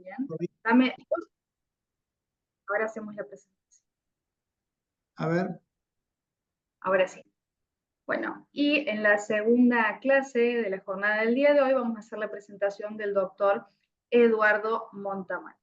Bien. Dame. Ahora hacemos la presentación. A ver. Ahora sí. Bueno, y en la segunda clase de la jornada del día de hoy vamos a hacer la presentación del doctor Eduardo Montamán.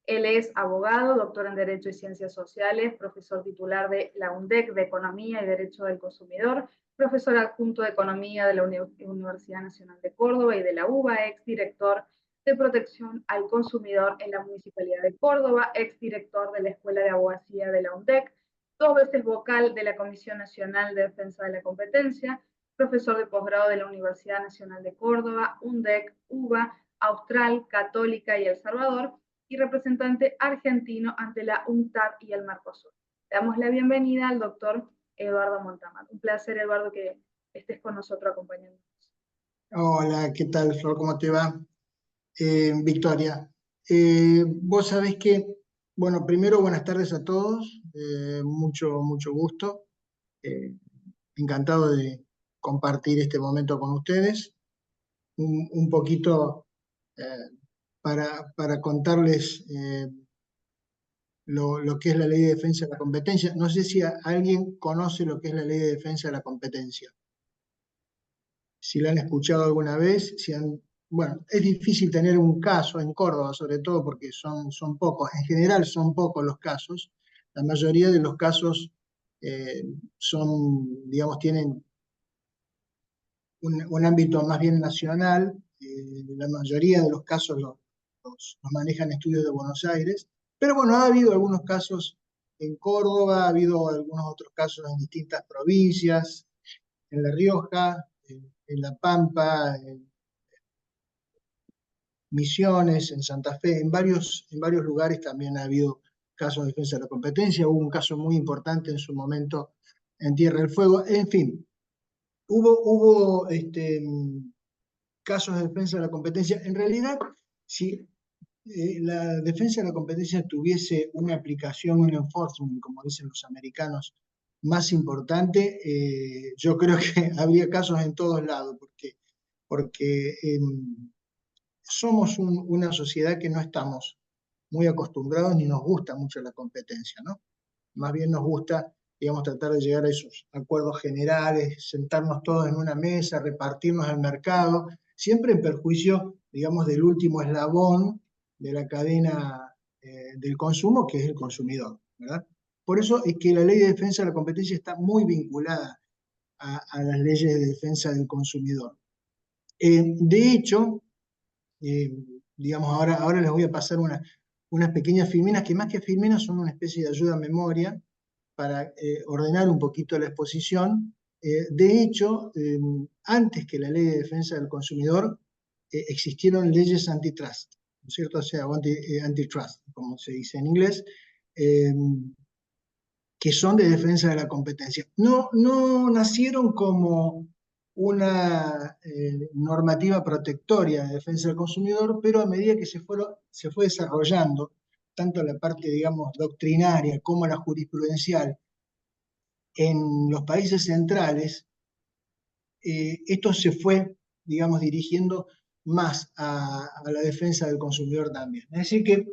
Él es abogado, doctor en Derecho y Ciencias Sociales, profesor titular de la UNDEC de Economía y Derecho del Consumidor, profesor adjunto de Economía de la Universidad Nacional de Córdoba y de la UBA, exdirector de Protección al Consumidor en la Municipalidad de Córdoba, exdirector de la Escuela de Abogacía de la UNDEC, 2 veces vocal de la Comisión Nacional de Defensa de la Competencia, profesor de posgrado de la Universidad Nacional de Córdoba, UNDEC, UBA, Austral, Católica y El Salvador, y representante argentino ante la UNCTAD y el Mercosur. Le damos la bienvenida al doctor Eduardo Montamán. Un placer, Eduardo, que estés con nosotros acompañándonos. Hola, ¿qué tal, Flor? ¿Cómo te va? Victoria, vos sabés que, bueno, primero buenas tardes a todos, mucho gusto, encantado de compartir este momento con ustedes, un poquito para contarles lo que es la Ley de Defensa de la Competencia. No sé si alguien conoce lo que es la Ley de Defensa de la Competencia. Si la han escuchado alguna vez, bueno, es difícil tener un caso en Córdoba, sobre todo porque son pocos, en general son pocos los casos, la mayoría de los casos digamos, tienen un ámbito más bien nacional, la mayoría de los casos los manejan estudios de Buenos Aires, pero bueno, ha habido algunos casos en Córdoba, ha habido algunos otros casos en distintas provincias, en La Rioja, en La Pampa, en Misiones, en Santa Fe, en varios lugares también ha habido casos de defensa de la competencia. Hubo un caso muy importante en su momento en Tierra del Fuego. En fin, hubo casos de defensa de la competencia. En realidad, si la defensa de la competencia tuviese una aplicación, un enforcement, como dicen los americanos, más importante, yo creo que habría casos en todos lados, porque somos una sociedad que no estamos muy acostumbrados ni nos gusta mucho la competencia, ¿no? Más bien nos gusta, digamos, tratar de llegar a esos acuerdos generales, sentarnos todos en una mesa, repartirnos el mercado, siempre en perjuicio, digamos, del último eslabón de la cadena del consumo, que es el consumidor, ¿verdad? Por eso es que la Ley de Defensa de la Competencia está muy vinculada a las leyes de defensa del consumidor. De hecho, digamos, ahora les voy a pasar unas pequeñas filminas, que más que filminas son una especie de ayuda a memoria para ordenar un poquito la exposición. De hecho, antes que la Ley de Defensa del Consumidor, existieron leyes antitrust, ¿no es cierto? O sea, antitrust, como se dice en inglés, que son de defensa de la competencia. No nacieron como una normativa protectoria de defensa del consumidor, pero a medida que se fue desarrollando, tanto la parte, digamos, doctrinaria como la jurisprudencial, en los países centrales, esto se fue, digamos, dirigiendo más a la defensa del consumidor también. Es decir que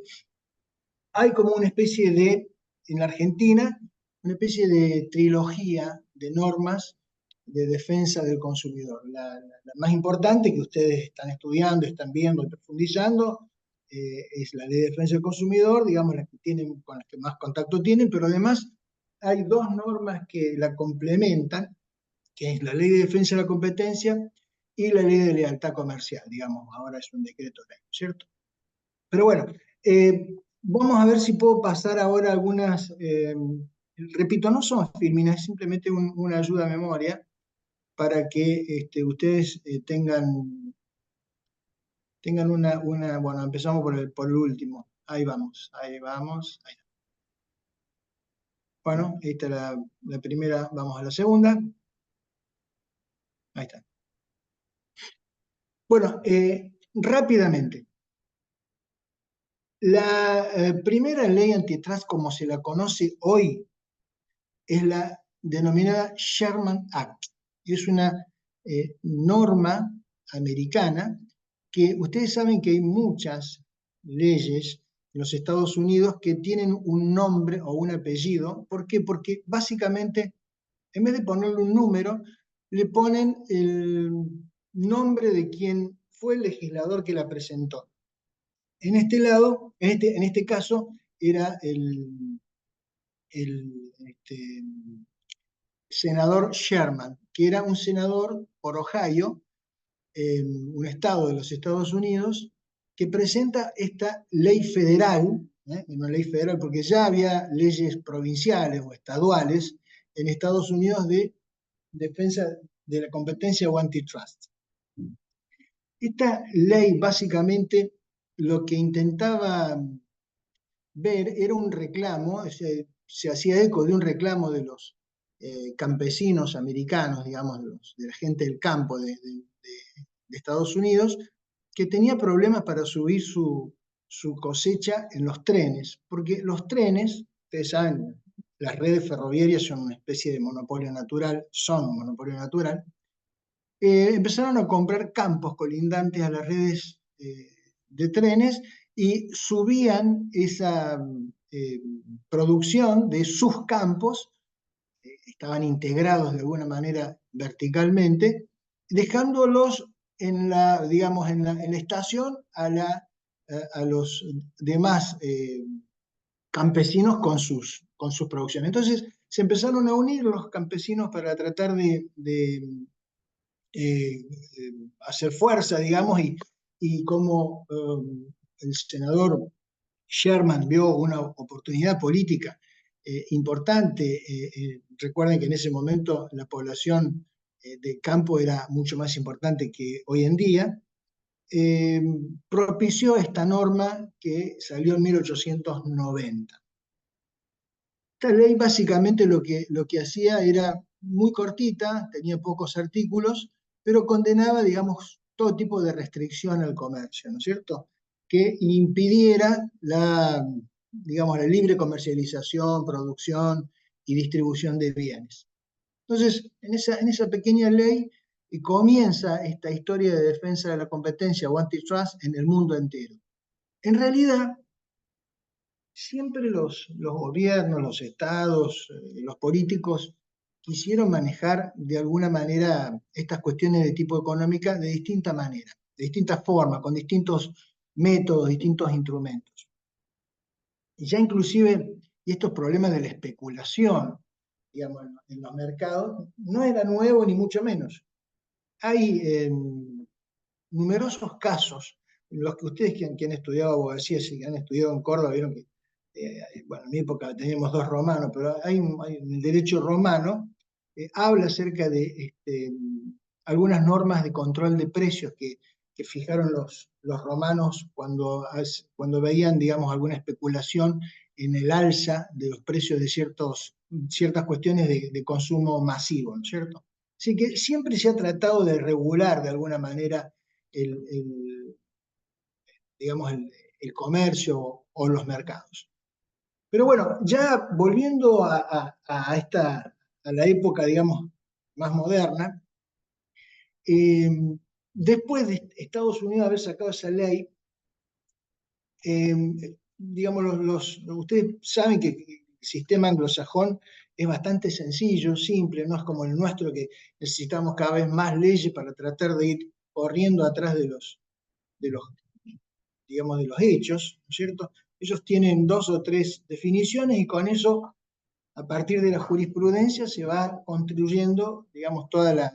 hay como una especie de, en la Argentina, una especie de trilogía de normas de defensa del consumidor. La más importante que ustedes están estudiando, están viendo y profundizando, es la Ley de Defensa del Consumidor, digamos, las que tienen, con las que más contacto tienen, pero además hay dos normas que la complementan, que es la Ley de Defensa de la Competencia y la Ley de Lealtad Comercial, digamos, ahora es un decreto ley, ¿cierto? Pero bueno, vamos a ver si puedo pasar ahora algunas, repito, no son filminas, es simplemente una ayuda a memoria para que ustedes tengan bueno, empezamos por el último, ahí vamos. Bueno, ahí está la primera, vamos a la segunda. Ahí está. Bueno, rápidamente. La primera ley antitrust, como se la conoce hoy, es la denominada Sherman Act. Es una norma americana que ustedes saben que hay muchas leyes en los Estados Unidos que tienen un nombre o un apellido. ¿Por qué? Porque básicamente, en vez de ponerle un número, le ponen el nombre de quien fue el legislador que la presentó. En este lado, en este caso, era el senador Sherman, que era un senador por Ohio, un estado de los Estados Unidos, que presenta esta ley federal, una ley federal porque ya había leyes provinciales o estaduales en Estados Unidos de defensa de la competencia o antitrust. Esta ley básicamente lo que intentaba ver era un reclamo, se hacía eco de un reclamo de los campesinos americanos, digamos, de la gente del campo de Estados Unidos, que tenía problemas para subir su cosecha en los trenes, porque los trenes, ustedes saben, las redes ferroviarias son una especie de monopolio natural, son un monopolio natural, empezaron a comprar campos colindantes a las redes de trenes y subían esa producción de sus campos, estaban integrados de alguna manera verticalmente, dejándolos en la, digamos, en la estación a los demás campesinos con sus producciones. Entonces se empezaron a unir los campesinos para tratar de eh, hacer fuerza, digamos, y como el senador Sherman vio una oportunidad política importante, recuerden que en ese momento la población de campo era mucho más importante que hoy en día, eh, propició esta norma que salió en 1890. Esta ley básicamente lo que hacía era muy cortita, tenía pocos artículos, pero condenaba, digamos, todo tipo de restricción al comercio, ¿no es cierto? Que impidiera digamos, la libre comercialización, producción y distribución de bienes. Entonces, en esa pequeña ley comienza esta historia de defensa de la competencia o antitrust en el mundo entero. En realidad, siempre los gobiernos, los estados, los políticos quisieron manejar de alguna manera estas cuestiones de tipo económica de distinta manera, de distintas formas, con distintos métodos, distintos instrumentos. Y ya inclusive, y estos problemas de la especulación, digamos, en los mercados, no era nuevo ni mucho menos. Hay numerosos casos, los que ustedes que han estudiado abogacía, si han estudiado en Córdoba, vieron que, bueno, en mi época teníamos dos romanos, pero hay el derecho romano, habla acerca de algunas normas de control de precios que fijaron los romanos cuando veían, digamos, alguna especulación en el alza de los precios de ciertas cuestiones de consumo masivo, ¿no es cierto? Así que siempre se ha tratado de regular de alguna manera el, digamos, el comercio o los mercados. Pero bueno, ya volviendo a la época, digamos, más moderna, eh, después de Estados Unidos haber sacado esa ley, eh, digamos, ustedes saben que el sistema anglosajón es bastante sencillo, simple, no es como el nuestro que necesitamos cada vez más leyes para tratar de ir corriendo atrás de los digamos, de los hechos, ¿no es cierto? Ellos tienen dos o tres definiciones y con eso, a partir de la jurisprudencia, se va construyendo, digamos, toda la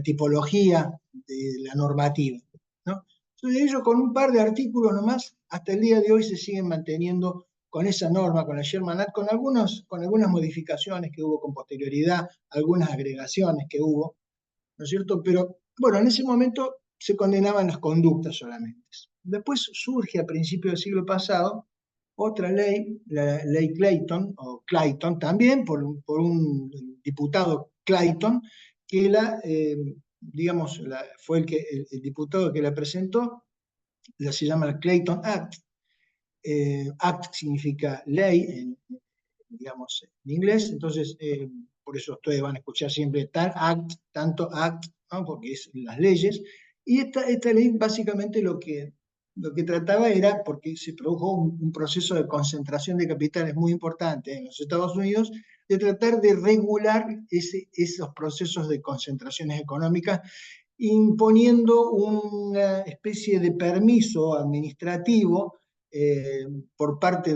tipología de la normativa, ¿no? Entonces ellos con un par de artículos nomás, hasta el día de hoy se siguen manteniendo con esa norma, con la Sherman Act, con algunas modificaciones que hubo con posterioridad, algunas agregaciones que hubo, ¿no es cierto? Pero bueno, en ese momento se condenaban las conductas solamente. Después surge a principios del siglo pasado otra ley, la ley Clayton, o Clayton también, por un diputado Clayton, que digamos, fue el diputado que la presentó, se llama el Clayton Act. Act significa ley digamos, en inglés, entonces por eso ustedes van a escuchar siempre tal act, tanto act, ¿no? Porque es las leyes. Y esta ley básicamente lo que trataba era, porque se produjo un proceso de concentración de capitales muy importante en los Estados Unidos, de tratar de regular esos procesos de concentraciones económicas, imponiendo una especie de permiso administrativo por parte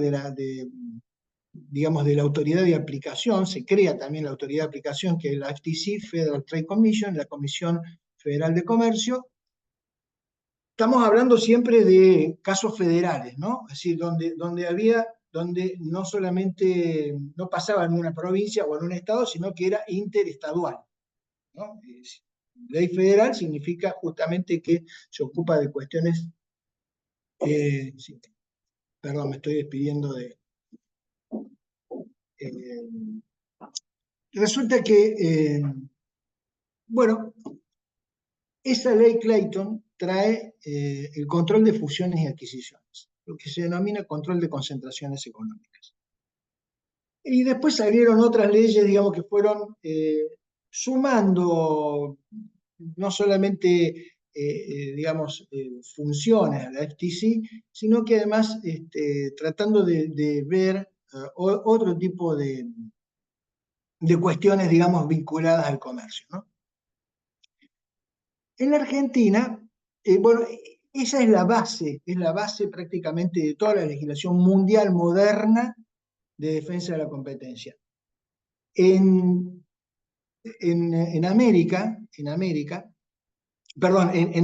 digamos, de la autoridad de aplicación. Se crea también la autoridad de aplicación, que es la FTC, Federal Trade Commission, la Comisión Federal de Comercio. Estamos hablando siempre de casos federales, ¿no? Es decir, donde no solamente no pasaba en una provincia o en un estado, sino que era interestadual, ¿no? Ley federal significa justamente que se ocupa de cuestiones, sí, perdón, me estoy despidiendo de... eh, resulta que, bueno, esa ley Clayton trae el control de fusiones y adquisiciones, lo que se denomina control de concentraciones económicas. Y después salieron otras leyes, digamos, que fueron sumando no solamente, digamos, funciones a la FTC, sino que además tratando de ver otro tipo de cuestiones, digamos, vinculadas al comercio, ¿no? En la Argentina, bueno, esa es la base prácticamente de toda la legislación mundial moderna de defensa de la competencia. En, en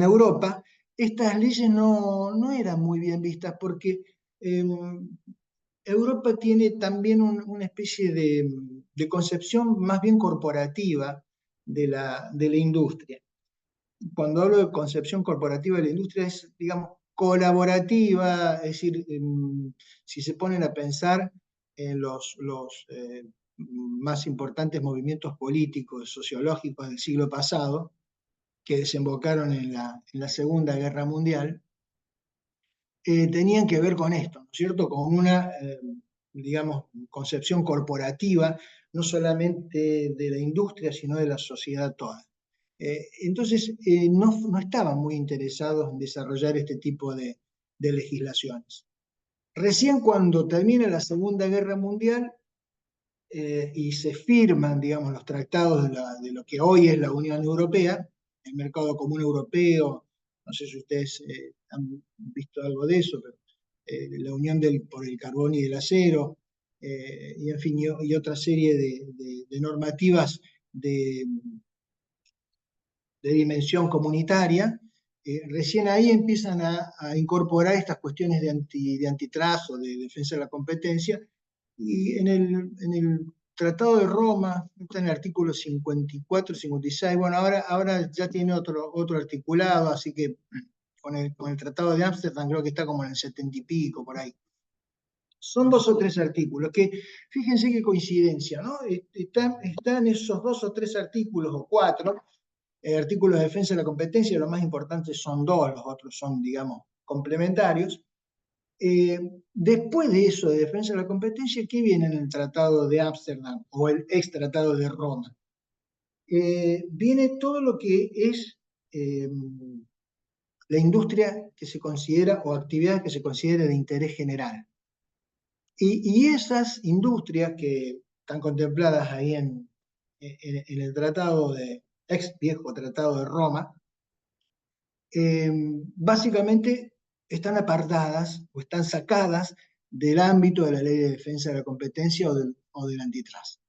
Europa, estas leyes no eran muy bien vistas porque Europa tiene también una especie de concepción más bien corporativa de la industria. Cuando hablo de concepción corporativa de la industria es, digamos, colaborativa, es decir, si se ponen a pensar en los más importantes movimientos políticos, sociológicos del siglo pasado, que desembocaron en la Segunda Guerra Mundial, tenían que ver con esto, ¿no es cierto? Con una, digamos, concepción corporativa, no solamente de la industria, sino de la sociedad toda. Entonces, no estaban muy interesados en desarrollar este tipo de legislaciones. Recién cuando termina la Segunda Guerra Mundial y se firman, digamos, los tratados de lo que hoy es la Unión Europea, el Mercado Común Europeo, no sé si ustedes han visto algo de eso, pero la Unión por el Carbón y el Acero, y en fin, y otra serie de normativas de dimensión comunitaria, recién ahí empiezan a incorporar estas cuestiones de antitrust o de defensa de la competencia, y en el Tratado de Roma, está en el artículo 54, 56, bueno, ahora ya tiene otro articulado, así que con el Tratado de Ámsterdam creo que está como en el 70 y pico, por ahí. Son 2 o 3 artículos, que fíjense qué coincidencia, ¿no? Están esos 2 o 3 artículos, o 4, artículos de defensa de la competencia, los más importantes son 2, los otros son, digamos, complementarios. Después de eso, de defensa de la competencia, ¿qué viene en el Tratado de Ámsterdam o el ex Tratado de Roma? Viene todo lo que es la industria que se considera o actividades que se considera de interés general. Y esas industrias que están contempladas ahí en el ex viejo Tratado de Roma, básicamente están apartadas o están sacadas del ámbito de la ley de defensa de la competencia o del antitrust.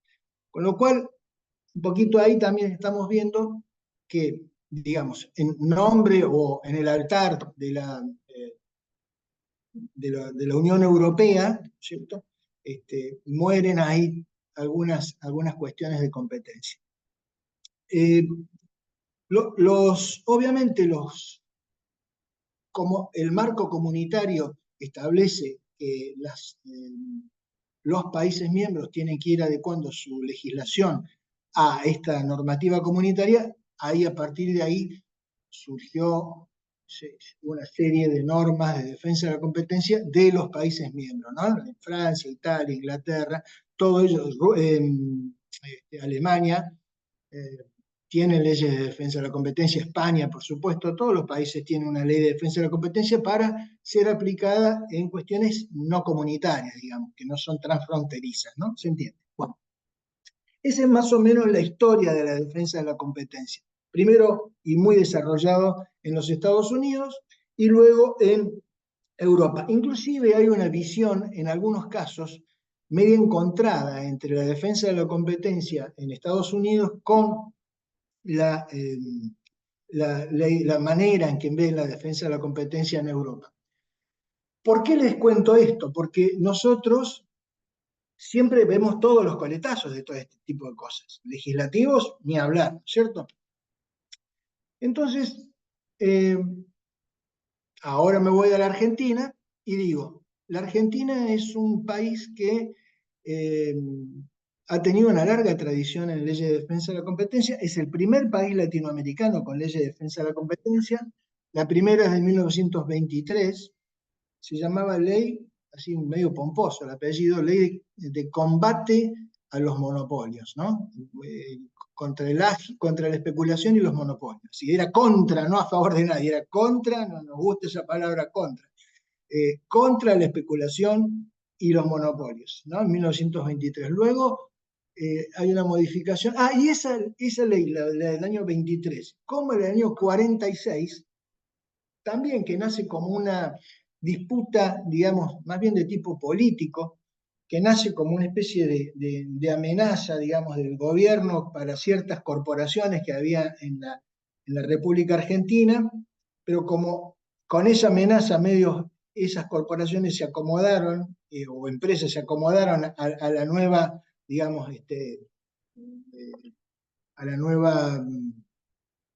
Con lo cual, un poquito ahí también estamos viendo que, digamos, en nombre o en el altar de la Unión Europea, ¿cierto? Mueren ahí algunas cuestiones de competencia. Obviamente, como el marco comunitario establece que los países miembros tienen que ir adecuando su legislación a esta normativa comunitaria, ahí a partir de ahí surgió una serie de normas de defensa de la competencia de los países miembros, ¿no? Francia, Italia, Inglaterra, todo ello, Alemania, tienen leyes de defensa de la competencia. España, por supuesto, todos los países tienen una ley de defensa de la competencia para ser aplicada en cuestiones no comunitarias, digamos, que no son transfronterizas, ¿no? ¿Se entiende? Bueno, esa es más o menos la historia de la defensa de la competencia. Primero y muy desarrollado en los Estados Unidos y luego en Europa. Inclusive hay una visión, en algunos casos, media encontrada entre la defensa de la competencia en Estados Unidos con la, la manera en que ven la defensa de la competencia en Europa. ¿Por qué les cuento esto? Porque nosotros siempre vemos todos los coletazos de todo este tipo de cosas. Legislativos, ni hablar, ¿cierto? Entonces, eh, ahora me voy a la Argentina y digo, la Argentina es un país que eh, ha tenido una larga tradición en leyes de defensa de la competencia, es el primer país latinoamericano con leyes de defensa de la competencia, la primera es de 1923, se llamaba ley, así medio pomposo el apellido, ley de combate a los monopolios, ¿no? Contra, contra la especulación y los monopolios. Si era contra, no a favor de nadie, era contra, no nos gusta esa palabra contra, contra la especulación y los monopolios, ¿no? En 1923. Luego hay una modificación. Ah, y esa ley, la del año 23, como la del año 46, también que nace como una disputa, digamos, más bien de tipo político, que nace como una especie de amenaza, digamos, del gobierno para ciertas corporaciones que había en la República Argentina, pero como con esa amenaza medios esas corporaciones se acomodaron, o empresas se acomodaron a la nueva, digamos, a la nueva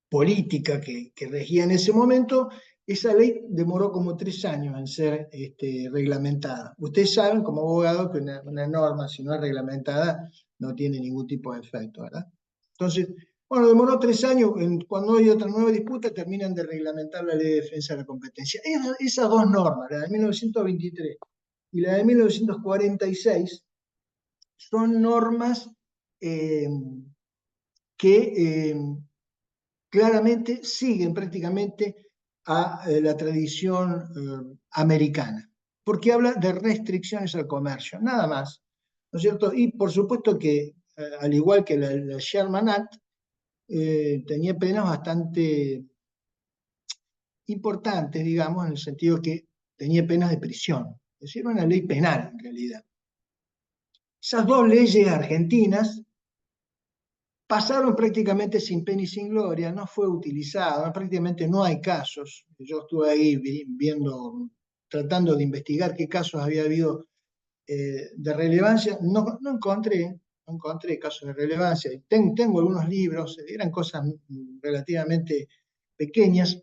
política que regía en ese momento, esa ley demoró como 3 años en ser reglamentada. Ustedes saben, como abogados, que una norma, si no es reglamentada, no tiene ningún tipo de efecto, ¿verdad? Entonces, bueno, demoró 3 años, cuando hay otra nueva disputa, terminan de reglamentar la ley de defensa de la competencia. Esas dos normas, la de 1923 y la de 1946, son normas eh, que claramente siguen prácticamente a la tradición americana, porque habla de restricciones al comercio, nada más, ¿no es cierto? Y por supuesto que, al igual que la Sherman Act, tenía penas bastante importantes, digamos, en el sentido que tenía penas de prisión, es decir, una ley penal en realidad. Esas dos leyes argentinas pasaron prácticamente sin pena y sin gloria, no fue utilizado, prácticamente no hay casos. Yo estuve ahí viendo, tratando de investigar qué casos había habido de relevancia, no encontré casos de relevancia. Tengo algunos libros, eran cosas relativamente pequeñas.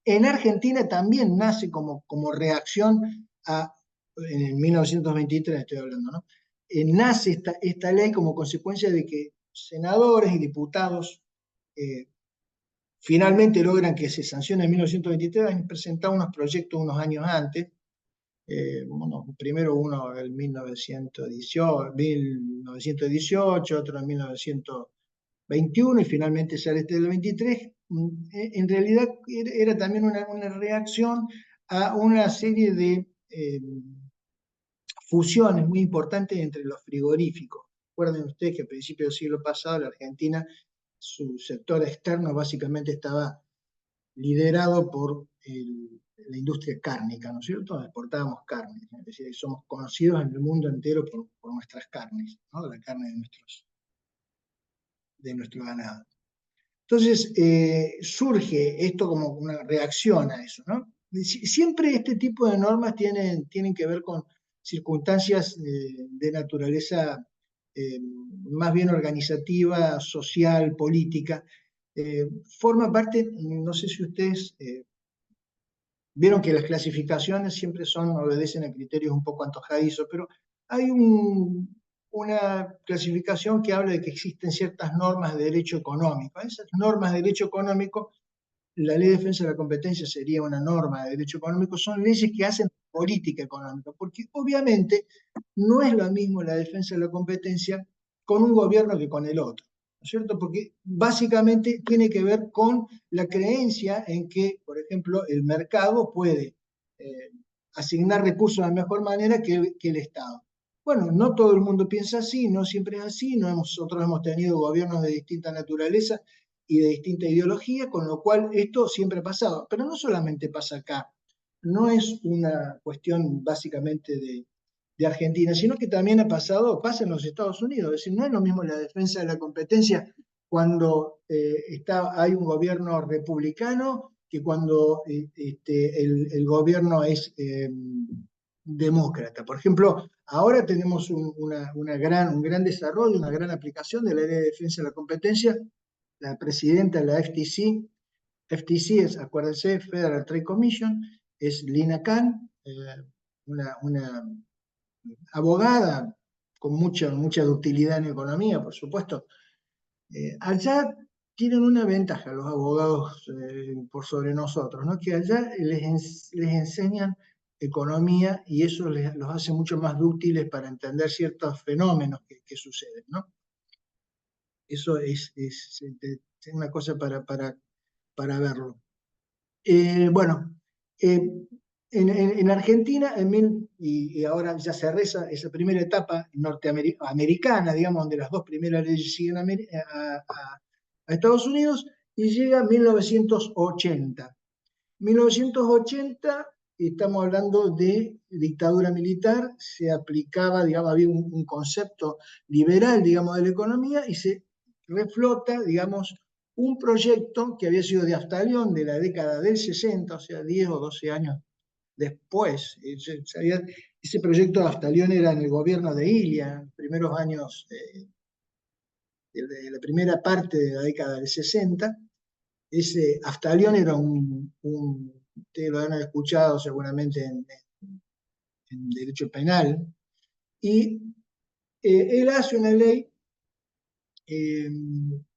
En Argentina también nace como reacción a, en 1923 estoy hablando, ¿no? Nace esta ley como consecuencia de que senadores y diputados finalmente logran que se sancione en 1923, han presentado unos proyectos unos años antes, bueno, primero uno en 1918, otro en 1921 y finalmente sale este del 23. En realidad era también una reacción a una serie de fusiones muy importantes entre los frigoríficos. Recuerden ustedes que a principios del siglo pasado la Argentina, su sector externo básicamente estaba liderado por la industria cárnica, ¿no es cierto? Exportábamos carne, es decir, somos conocidos en el mundo entero por nuestras carnes, ¿no? La carne de nuestro ganado. Entonces, surge esto como una reacción a eso, ¿no? Siempre este tipo de normas tienen que ver con circunstancias de naturaleza más bien organizativa, social, política. Forma parte, no sé si ustedes vieron que las clasificaciones siempre obedecen a criterios un poco antojadizos, pero hay una clasificación que habla de que existen ciertas normas de derecho económico. Esas normas de derecho económico, la ley de defensa de la competencia sería una norma de derecho económico, son leyes que hacen política económica, porque obviamente no es lo mismo la defensa de la competencia con un gobierno que con el otro. ¿no es cierto? Porque básicamente tiene que ver con la creencia en que, por ejemplo, el mercado puede eh, asignar recursos de mejor manera que el Estado. Bueno, no todo el mundo piensa así, no siempre es así, nosotros hemos tenido gobiernos de distinta naturaleza y de distinta ideología, con lo cual esto siempre ha pasado. Pero no solamente pasa acá, no es una cuestión básicamente de Argentina, sino que también pasa en los Estados Unidos. Es decir, no es lo mismo la defensa de la competencia cuando hay un gobierno republicano que cuando el gobierno es demócrata. Por ejemplo, ahora tenemos un gran desarrollo, una gran aplicación de la ley de defensa de la competencia. La presidenta de la FTC es, acuérdense, Federal Trade Commission, es Lina Khan, una abogada con mucha ductilidad en economía, por supuesto. Allá tienen una ventaja los abogados por sobre nosotros, ¿no? Que allá les enseñan economía y eso los hace mucho más dúctiles para entender ciertos fenómenos que suceden, ¿no? Eso es una cosa para verlo. Bueno, en Argentina, y ahora ya se reza esa primera etapa norteamericana, digamos, donde las dos primeras leyes siguen a Estados Unidos, y llega 1980. 1980, estamos hablando de dictadura militar, se aplicaba, digamos, había un concepto liberal, digamos, de la economía, y se reflota, digamos, un proyecto que había sido de Aftalión de la década del 60, o sea, 10 o 12 años después. Ese proyecto de Aftalión era en el gobierno de Ilia, en los primeros años de la primera parte de la década del 60. Ese Aftalión era ustedes lo han escuchado seguramente en derecho penal, y él hace una ley, eh,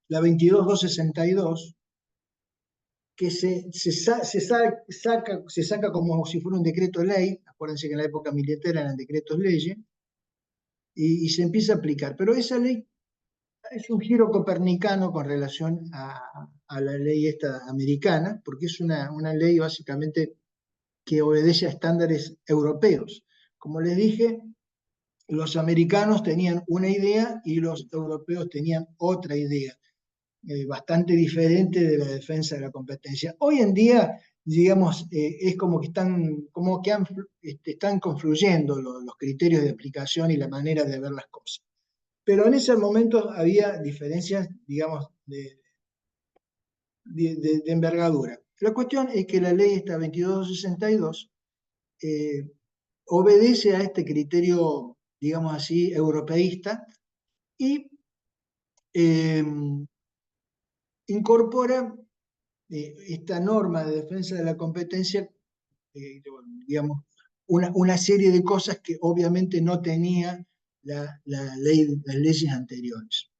la 22262, que se saca como si fuera un decreto de ley. Acuérdense que en la época militar eran decretos leyes, y se empieza a aplicar. Pero esa ley es un giro copernicano con relación a la ley esta americana, porque es una ley básicamente que obedece a estándares europeos. Como les dije, los americanos tenían una idea y los europeos tenían otra idea, bastante diferente de la defensa de la competencia. Hoy en día, digamos, es como que están confluyendo los criterios de aplicación y la manera de ver las cosas. Pero en ese momento había diferencias, digamos, de envergadura. La cuestión es que la ley esta 2262 eh, obedece a este criterio, digamos así, europeísta, y eh, incorpora esta norma de defensa de la competencia, digamos, una serie de cosas que obviamente no tenía las leyes anteriores.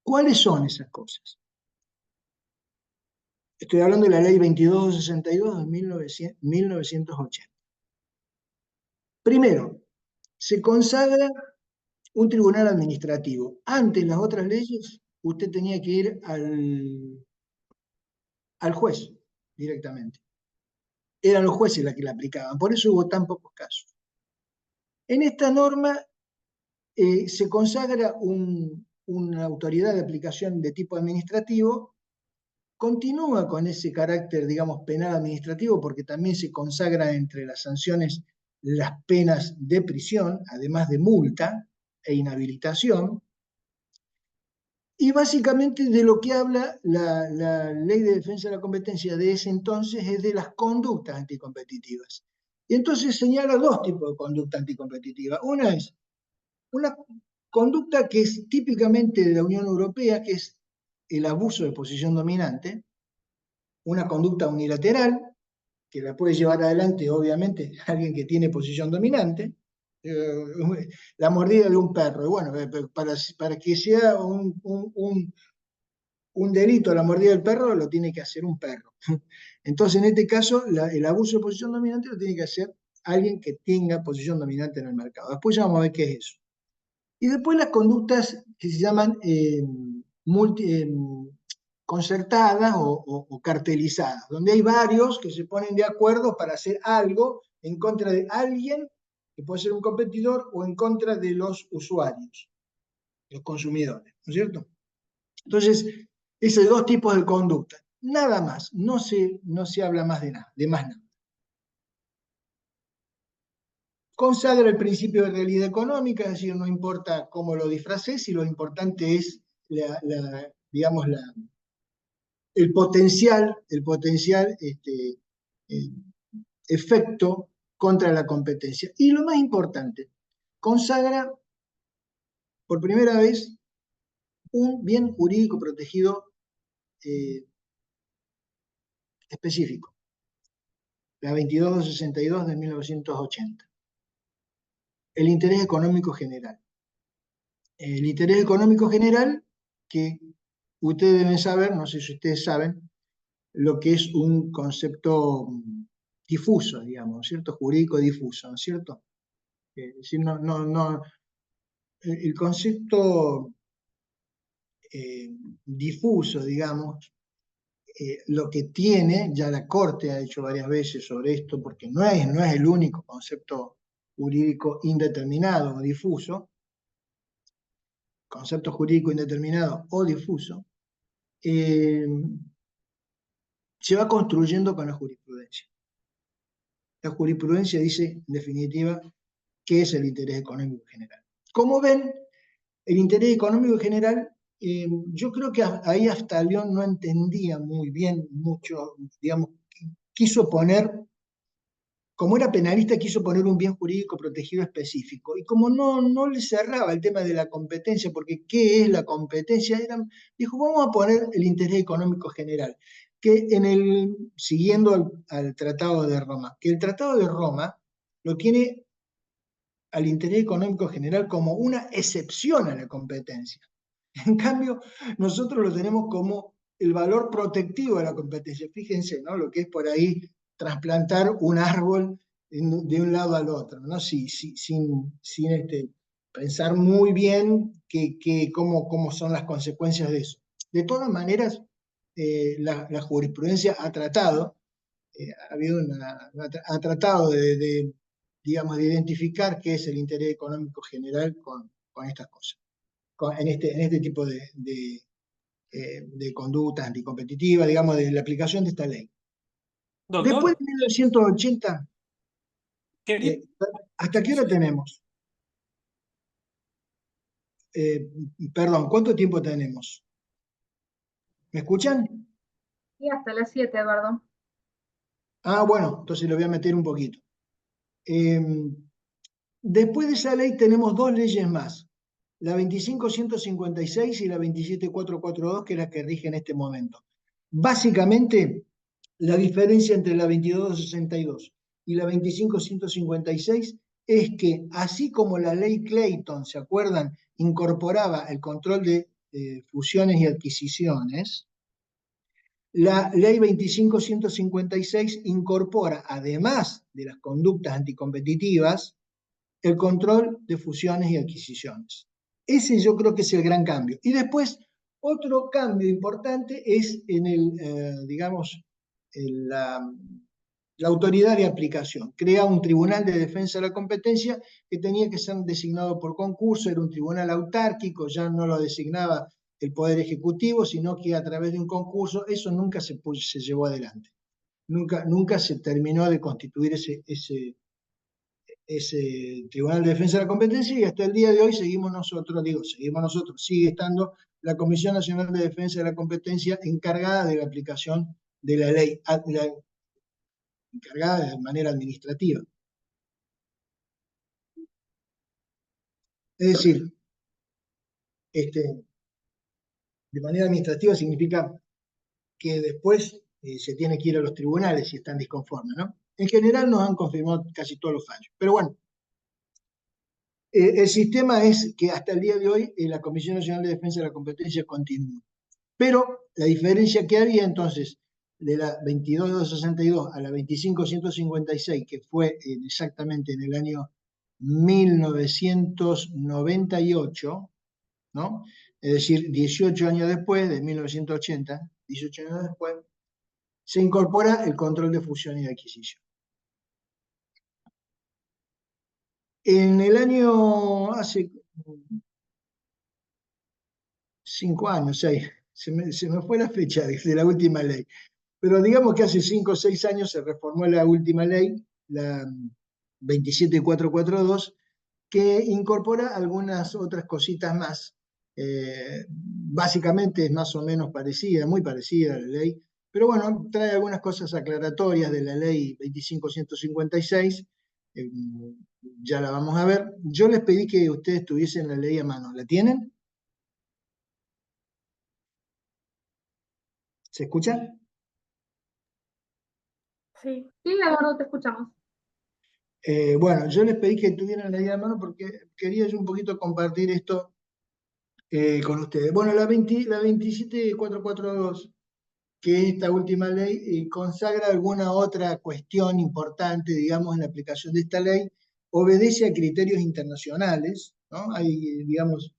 ¿Cuáles son esas cosas? Estoy hablando de la ley 2262 de 1980. Primero, se consagra un tribunal administrativo. Antes, las otras leyes, usted tenía que ir al juez directamente. Eran los jueces los que la aplicaban, por eso hubo tan pocos casos. En esta norma se consagra una autoridad de aplicación de tipo administrativo, continúa con ese carácter, digamos, penal administrativo, porque también se consagra entre las sanciones las penas de prisión, además de multa e inhabilitación. Y básicamente de lo que habla la Ley de Defensa de la Competencia de ese entonces es de las conductas anticompetitivas. Y entonces señala dos tipos de conducta anticompetitiva. Una es una conducta que es típicamente de la Unión Europea, que es el abuso de posición dominante, una conducta unilateral, que la puede llevar adelante, obviamente, alguien que tiene posición dominante, la mordida de un perro. Y bueno, para que sea un delito la mordida del perro, lo tiene que hacer un perro. Entonces, en este caso, el abuso de posición dominante lo tiene que hacer alguien que tenga posición dominante en el mercado. Después ya vamos a ver qué es eso. Y después las conductas que se llaman concertadas o cartelizadas, donde hay varios que se ponen de acuerdo para hacer algo en contra de alguien, que puede ser un competidor, o en contra de los usuarios, los consumidores, ¿no es cierto? Entonces, esos dos tipos de conducta, nada más, no se habla más de nada, de más nada. Consagra el principio de realidad económica, es decir, no importa cómo lo disfraces, si lo importante es digamos, el potencial eh, efecto contra la competencia. Y lo más importante, consagra por primera vez un bien jurídico protegido específico, la 2262 de 1980. El interés económico general. El interés económico general, que ustedes deben saber, no sé si ustedes saben, lo que es un concepto difuso, digamos, ¿cierto? Jurídico difuso, ¿no es cierto? Es decir, el concepto difuso, digamos, lo que tiene, ya la Corte ha dicho varias veces sobre esto, porque no es el único concepto jurídico indeterminado o difuso, concepto jurídico indeterminado o difuso, se va construyendo con la jurisprudencia. La jurisprudencia dice, en definitiva, qué es el interés económico general. Como ven, el interés económico general, yo creo que ahí hasta León no entendía muy bien mucho, digamos, quiso poner, como era penalista, quiso poner un bien jurídico protegido específico. Y como no le cerraba el tema de la competencia, porque ¿qué es la competencia? Dijo, vamos a poner el interés económico general, que siguiendo al Tratado de Roma, que el Tratado de Roma lo tiene al interés económico general como una excepción a la competencia. En cambio, nosotros lo tenemos como el valor protectivo de la competencia. Fíjense, ¿no? Lo que es por ahí trasplantar un árbol de un lado al otro, ¿no? Sin pensar muy bien cómo son las consecuencias de eso. De todas maneras, la jurisprudencia ha tratado, ha tratado digamos, de identificar qué es el interés económico general con estas cosas, en este tipo de conductas anticompetitivas, digamos, de la aplicación de esta ley. Después Doctor, de 1980, quería... ¿hasta qué hora tenemos? Perdón, ¿cuánto tiempo tenemos? ¿Me escuchan? Y hasta las 7, Eduardo. Ah, bueno, entonces lo voy a meter un poquito. Después de esa ley tenemos dos leyes más, la 25.156 y la 27.442, que es la que rige en este momento. Básicamente, la diferencia entre la 22.62 y la 25.156 es que, así como la ley Clayton, ¿se acuerdan?, incorporaba el control de fusiones y adquisiciones, la ley 25.156 incorpora, además de las conductas anticompetitivas, el control de fusiones y adquisiciones. Ese yo creo que es el gran cambio. Y después, otro cambio importante es en digamos, la autoridad de aplicación. Crea un tribunal de defensa de la competencia que tenía que ser designado por concurso, era un tribunal autárquico, ya no lo designaba el Poder Ejecutivo, sino que a través de un concurso, eso nunca se llevó adelante. Nunca se terminó de constituir ese Tribunal de Defensa de la Competencia, y hasta el día de hoy seguimos nosotros, sigue estando la Comisión Nacional de Defensa de la Competencia encargada de la aplicación de la ley, encargada de manera administrativa. Es decir, de manera administrativa significa que después se tiene que ir a los tribunales si están disconformes, ¿no? En general nos han confirmado casi todos los fallos, pero bueno, el sistema es que hasta el día de hoy la Comisión Nacional de Defensa de la Competencia continúa. Pero la diferencia que había entonces de la 22.262 a la 25.156, que fue exactamente en el año 1998, ¿no? es decir, 18 años después, de 1980, 18 años después, se incorpora el control de fusión y de adquisición. En el año, hace 5 años, 6, se me fue la fecha de la última ley, pero digamos que hace 5 o 6 años se reformó la última ley, la 27442, que incorpora algunas otras cositas más. Básicamente es más o menos parecida, muy parecida a la ley, pero bueno, trae algunas cosas aclaratorias de la ley 25156, ya la vamos a ver. Yo les pedí que ustedes tuviesen la ley a mano. ¿La tienen? ¿Se escucha? Sí, Eduardo, te escuchamos. Bueno, yo les pedí que tuvieran la ley a mano porque quería yo un poquito compartir esto con ustedes. Bueno, la 27442, que es esta última ley, consagra alguna otra cuestión importante, digamos, en la aplicación de esta ley, obedece a criterios internacionales, ¿no? Hay, digamos,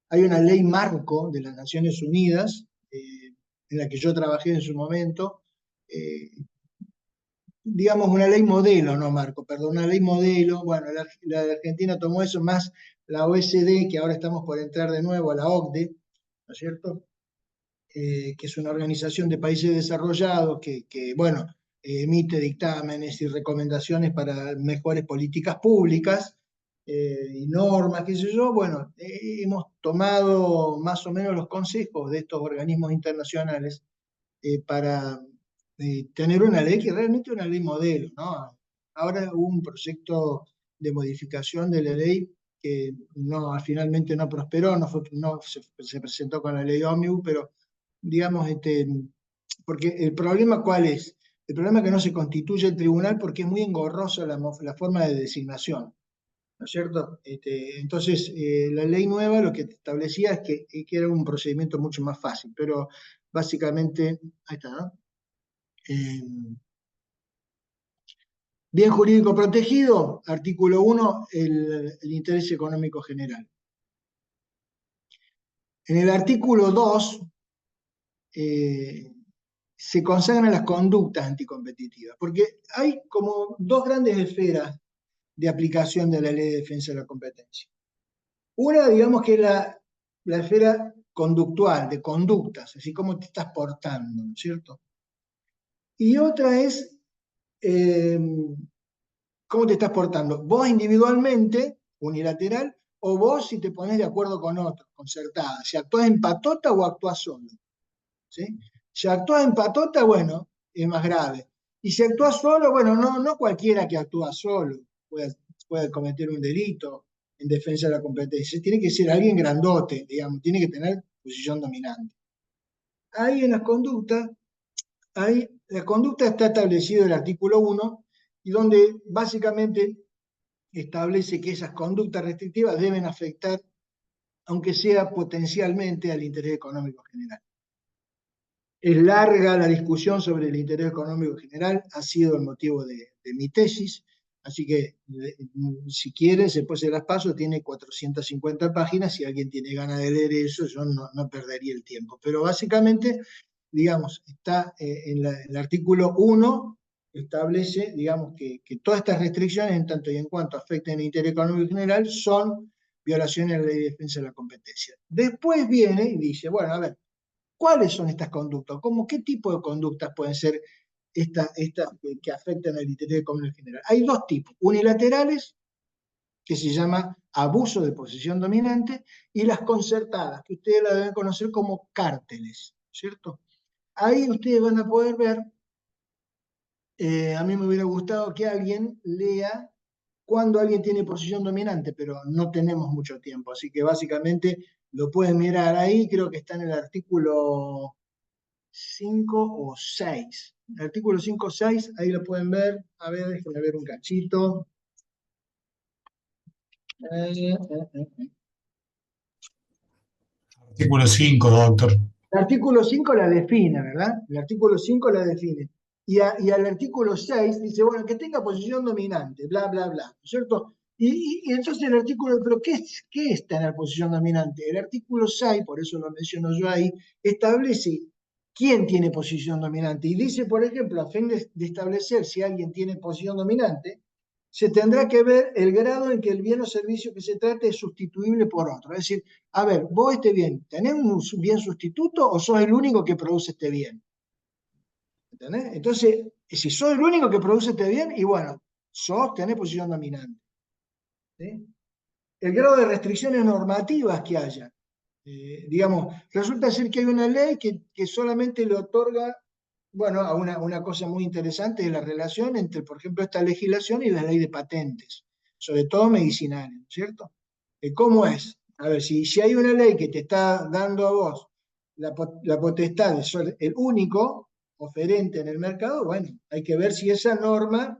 hay una ley marco de las Naciones Unidas, en la que yo trabajé en su momento, digamos, una ley modelo, no marco, perdón, una ley modelo. Bueno, la de Argentina tomó eso, más la OECD, que ahora estamos por entrar de nuevo a la OCDE, ¿no es cierto? Que es una organización de países desarrollados que bueno, emite dictámenes y recomendaciones para mejores políticas públicas y normas, qué sé yo. Bueno, hemos tomado más o menos los consejos de estos organismos internacionales para tener una ley que realmente es una ley modelo, ¿no? Ahora hubo un proyecto de modificación de la ley que no, finalmente no prosperó, no se presentó con la ley ómnibus, pero digamos, porque el problema ¿cuál es? El problema es que no se constituye el tribunal porque es muy engorrosa la forma de designación, ¿no es cierto? Entonces, la ley nueva lo que establecía es que era un procedimiento mucho más fácil, pero básicamente, ahí está, ¿no? Bien jurídico protegido, artículo 1, el interés económico general. En el artículo 2, se consagran las conductas anticompetitivas, porque hay como dos grandes esferas de aplicación de la Ley de Defensa de la Competencia. Una, digamos, que es la esfera conductual, de conductas, así como te estás portando, ¿no es cierto? Y otra es cómo te estás portando, vos individualmente, unilateral, o vos si te pones de acuerdo con otros, concertada, si actúas en patota o actúas solo, ¿sí? Si actúas en patota, bueno, es más grave. Y si actúas solo, bueno, no cualquiera que actúa solo puede cometer un delito en defensa de la competencia. Tiene que ser alguien grandote, digamos, tiene que tener posición dominante. Ahí en las conductas, la conducta está establecido en el artículo 1, y donde básicamente establece que esas conductas restrictivas deben afectar, aunque sea potencialmente, al interés económico general. Es larga la discusión sobre el interés económico general, ha sido el motivo de mi tesis, así que si quieren, después se las paso, tiene 450 páginas, si alguien tiene ganas de leer eso, yo no perdería el tiempo. Pero básicamente, digamos, está en el artículo 1, establece, digamos, que todas estas restricciones, en tanto y en cuanto afecten el interés económico general, son violaciones de la Ley de Defensa de la Competencia. Después viene y dice, bueno, a ver, ¿cuáles son estas conductas? ¿Qué tipo de conductas pueden ser estas que afectan al interés económico general? Hay dos tipos, unilaterales, que se llama abuso de posición dominante, y las concertadas, que ustedes las deben conocer como cárteles, ¿cierto? Ahí ustedes van a poder ver, a mí me hubiera gustado que alguien lea cuando alguien tiene posición dominante, pero no tenemos mucho tiempo, así que básicamente lo pueden mirar ahí, creo que está en el artículo 5 o 6. El artículo 5 o 6, ahí lo pueden ver. A ver, déjenme ver un cachito. Artículo 5, doctor. El artículo 5 la define, ¿verdad? El artículo 5 la define. Y al artículo 6 dice, bueno, que tenga posición dominante, bla, bla, bla, ¿no es cierto? Y entonces el artículo, pero ¿qué es tener posición dominante? El artículo 6, por eso lo menciono yo ahí, establece quién tiene posición dominante. Y dice, por ejemplo, a fin de establecer si alguien tiene posición dominante, se tendrá que ver el grado en que el bien o servicio que se trate es sustituible por otro. Es decir, a ver, vos este bien, ¿tenés un bien sustituto o sos el único que produce este bien? ¿Entendés? Entonces, si sos el único que produce este bien, y bueno, tenés posición dominante. ¿Sí? El grado de restricciones normativas que haya. Digamos, resulta ser que hay una ley que solamente le otorga, bueno, a una cosa muy interesante de la relación entre, por ejemplo, esta legislación y la ley de patentes, sobre todo medicinales, ¿no es cierto? ¿Cómo es? A ver, si hay una ley que te está dando a vos la potestad de ser el único oferente en el mercado, bueno, hay que ver si esa norma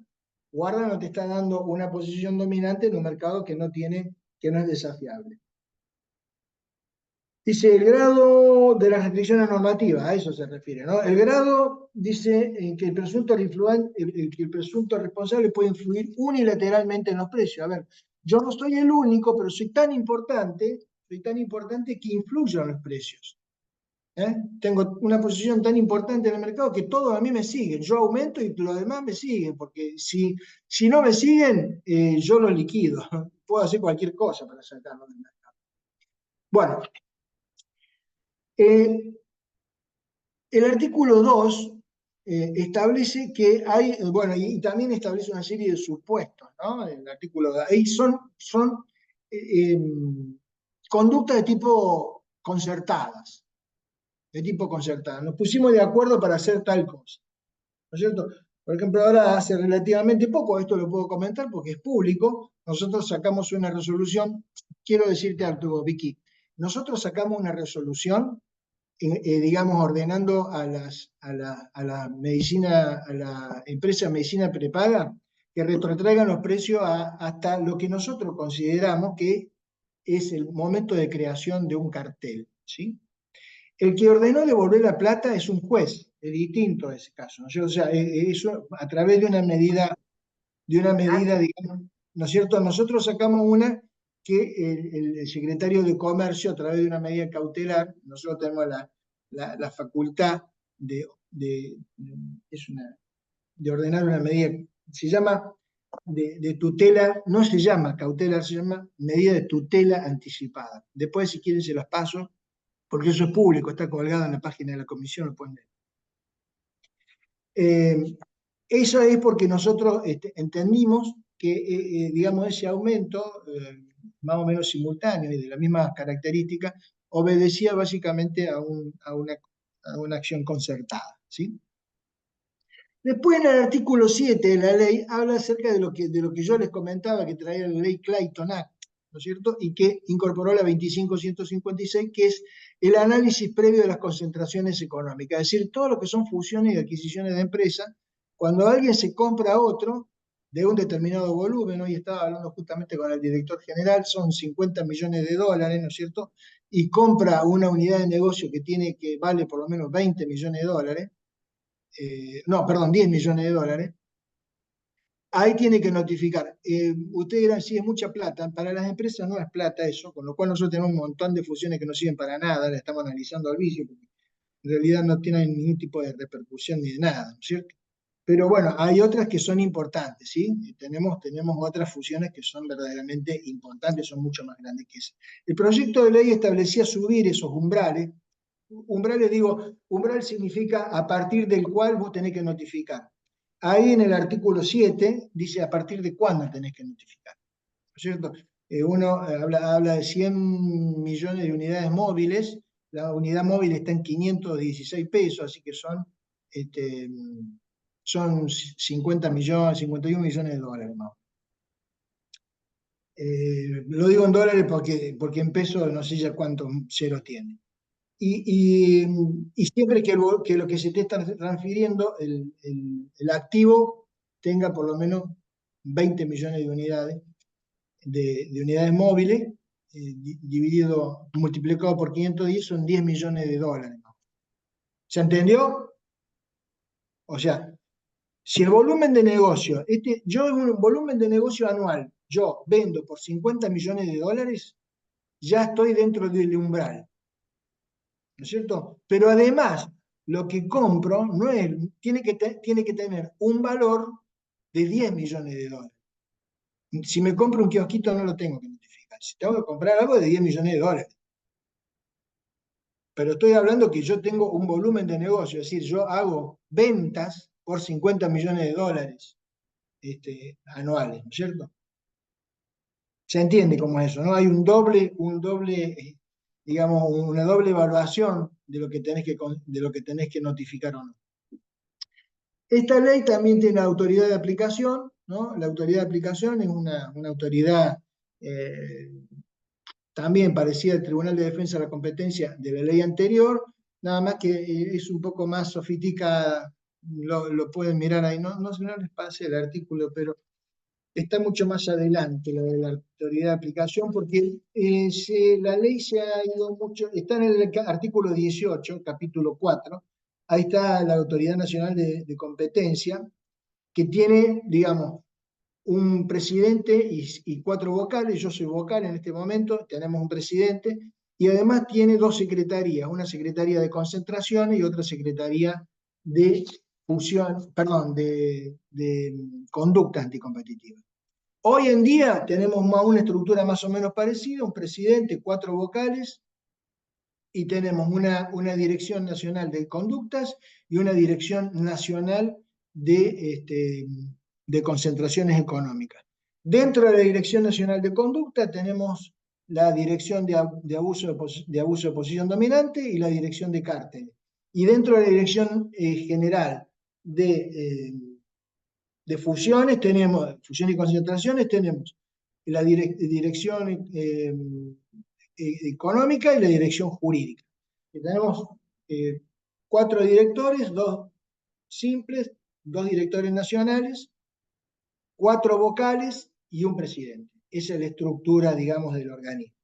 guarda no te está dando una posición dominante en un mercado que no es desafiable. Dice el grado de las restricciones normativas, a eso se refiere, ¿no? El grado dice en que que el presunto responsable puede influir unilateralmente en los precios. A ver, yo no soy el único, pero soy tan importante que influyo en los precios. Tengo una posición tan importante en el mercado que todos a mí me siguen. Yo aumento y los demás me siguen, porque si no me siguen, yo los liquido. Puedo hacer cualquier cosa para sacarlo del mercado. Bueno, el artículo 2 establece que hay, bueno, y también establece una serie de supuestos, ¿no? El artículo 2. Ahí son conductas de tipo concertadas. Nos pusimos de acuerdo para hacer tal cosa, ¿no es cierto? Por ejemplo, ahora hace relativamente poco, esto lo puedo comentar porque es público, nosotros sacamos una resolución, quiero decirte algo, Vicky, nosotros sacamos una resolución digamos, ordenando a la medicina, a la empresa de medicina prepaga que retrotraigan los precios hasta lo que nosotros consideramos que es el momento de creación de un cartel, ¿sí? El que ordenó devolver la plata es un juez, es distinto a ese caso, ¿no? O sea, eso a través de una medida, digamos, ¿no es cierto? Nosotros sacamos una que el secretario de Comercio, a través de una medida cautelar, nosotros tenemos la facultad de, de ordenar una medida, se llama de tutela, no se llama cautelar, se llama medida de tutela anticipada. Después, si quieren, se las paso, porque eso es público, está colgado en la página de la comisión, lo pueden ver. Eso es porque nosotros entendimos que, digamos, ese aumento, más o menos simultáneo y de la misma característica, obedecía básicamente a una acción concertada, ¿sí? Después, en el artículo 7 de la ley, habla acerca de lo que yo les comentaba, que traía la ley Clayton Act, ¿no es cierto? Y que incorporó la 25156, que es el análisis previo de las concentraciones económicas, es decir, todo lo que son fusiones y adquisiciones de empresas. Cuando alguien se compra a otro de un determinado volumen, hoy estaba hablando justamente con el director general, son 50 millones de dólares, ¿no es cierto? Y compra una unidad de negocio que vale por lo menos 20 millones de dólares, no, perdón, 10 millones de dólares, ahí tiene que notificar. Ustedes dirán, sí, es mucha plata. Para las empresas no es plata eso, con lo cual nosotros tenemos un montón de fusiones que no sirven para nada, la estamos analizando al vicio, porque en realidad no tienen ningún tipo de repercusión ni de nada, ¿no es cierto? Pero bueno, hay otras que son importantes, ¿sí? Tenemos otras fusiones que son verdaderamente importantes, son mucho más grandes que esa. El proyecto de ley establecía subir esos umbrales. Umbrales, digo, umbral significa a partir del cual vos tenés que notificar. Ahí en el artículo 7 dice a partir de cuándo tenés que notificar, ¿no es cierto? Uno habla de 100 millones de unidades móviles, la unidad móvil está en 516 pesos, así que son 50 millones, 51 millones de dólares más. Lo digo en dólares porque en pesos no sé ya cuántos ceros tiene. Y siempre que lo que se te está transfiriendo, el activo tenga por lo menos 20 millones de unidades, de unidades móviles, multiplicado por 510 son 10 millones de dólares. ¿Se entendió? O sea, si el volumen de negocio, yo un volumen de negocio anual, yo vendo por 50 millones de dólares, ya estoy dentro del umbral, ¿no es cierto? Pero además, lo que compro no es, tiene que tener un valor de 10 millones de dólares. Si me compro un kiosquito no lo tengo que notificar. Si tengo que comprar algo de 10 millones de dólares. Pero estoy hablando que yo tengo un volumen de negocio, es decir, yo hago ventas por 50 millones de dólares anuales, ¿no es cierto? Se entiende cómo es eso, ¿no? Hay digamos, una doble evaluación de lo que tenés que notificar o no. Esta ley también tiene autoridad de aplicación, ¿no? La autoridad de aplicación es una autoridad también parecida al Tribunal de Defensa de la Competencia de la ley anterior, nada más que es un poco más sofisticada, lo pueden mirar ahí, no les pase el artículo, pero está mucho más adelante lo de la autoridad de aplicación, porque la ley se ha ido mucho, está en el artículo 18, capítulo 4, ahí está la Autoridad Nacional de Competencia, que tiene, digamos, un presidente y 4 vocales. Yo soy vocal en este momento, tenemos un presidente, y además tiene 2 secretarías, una secretaría de concentración y otra secretaría de fusión, perdón, de conducta anticompetitiva. Hoy en día tenemos una estructura más o menos parecida, un presidente, 4 vocales, y tenemos una dirección nacional de conductas y una dirección nacional de concentraciones económicas. Dentro de la Dirección Nacional de Conducta tenemos la Dirección de Abuso de Posición Dominante y la Dirección de Cárteles. Y dentro de la Dirección General de fusiones, fusión y concentraciones, tenemos la Dirección Económica y la Dirección Jurídica. Y tenemos 4 directores, 2 simples, 2 directores nacionales, 4 vocales y un presidente. Esa es la estructura, digamos, del organismo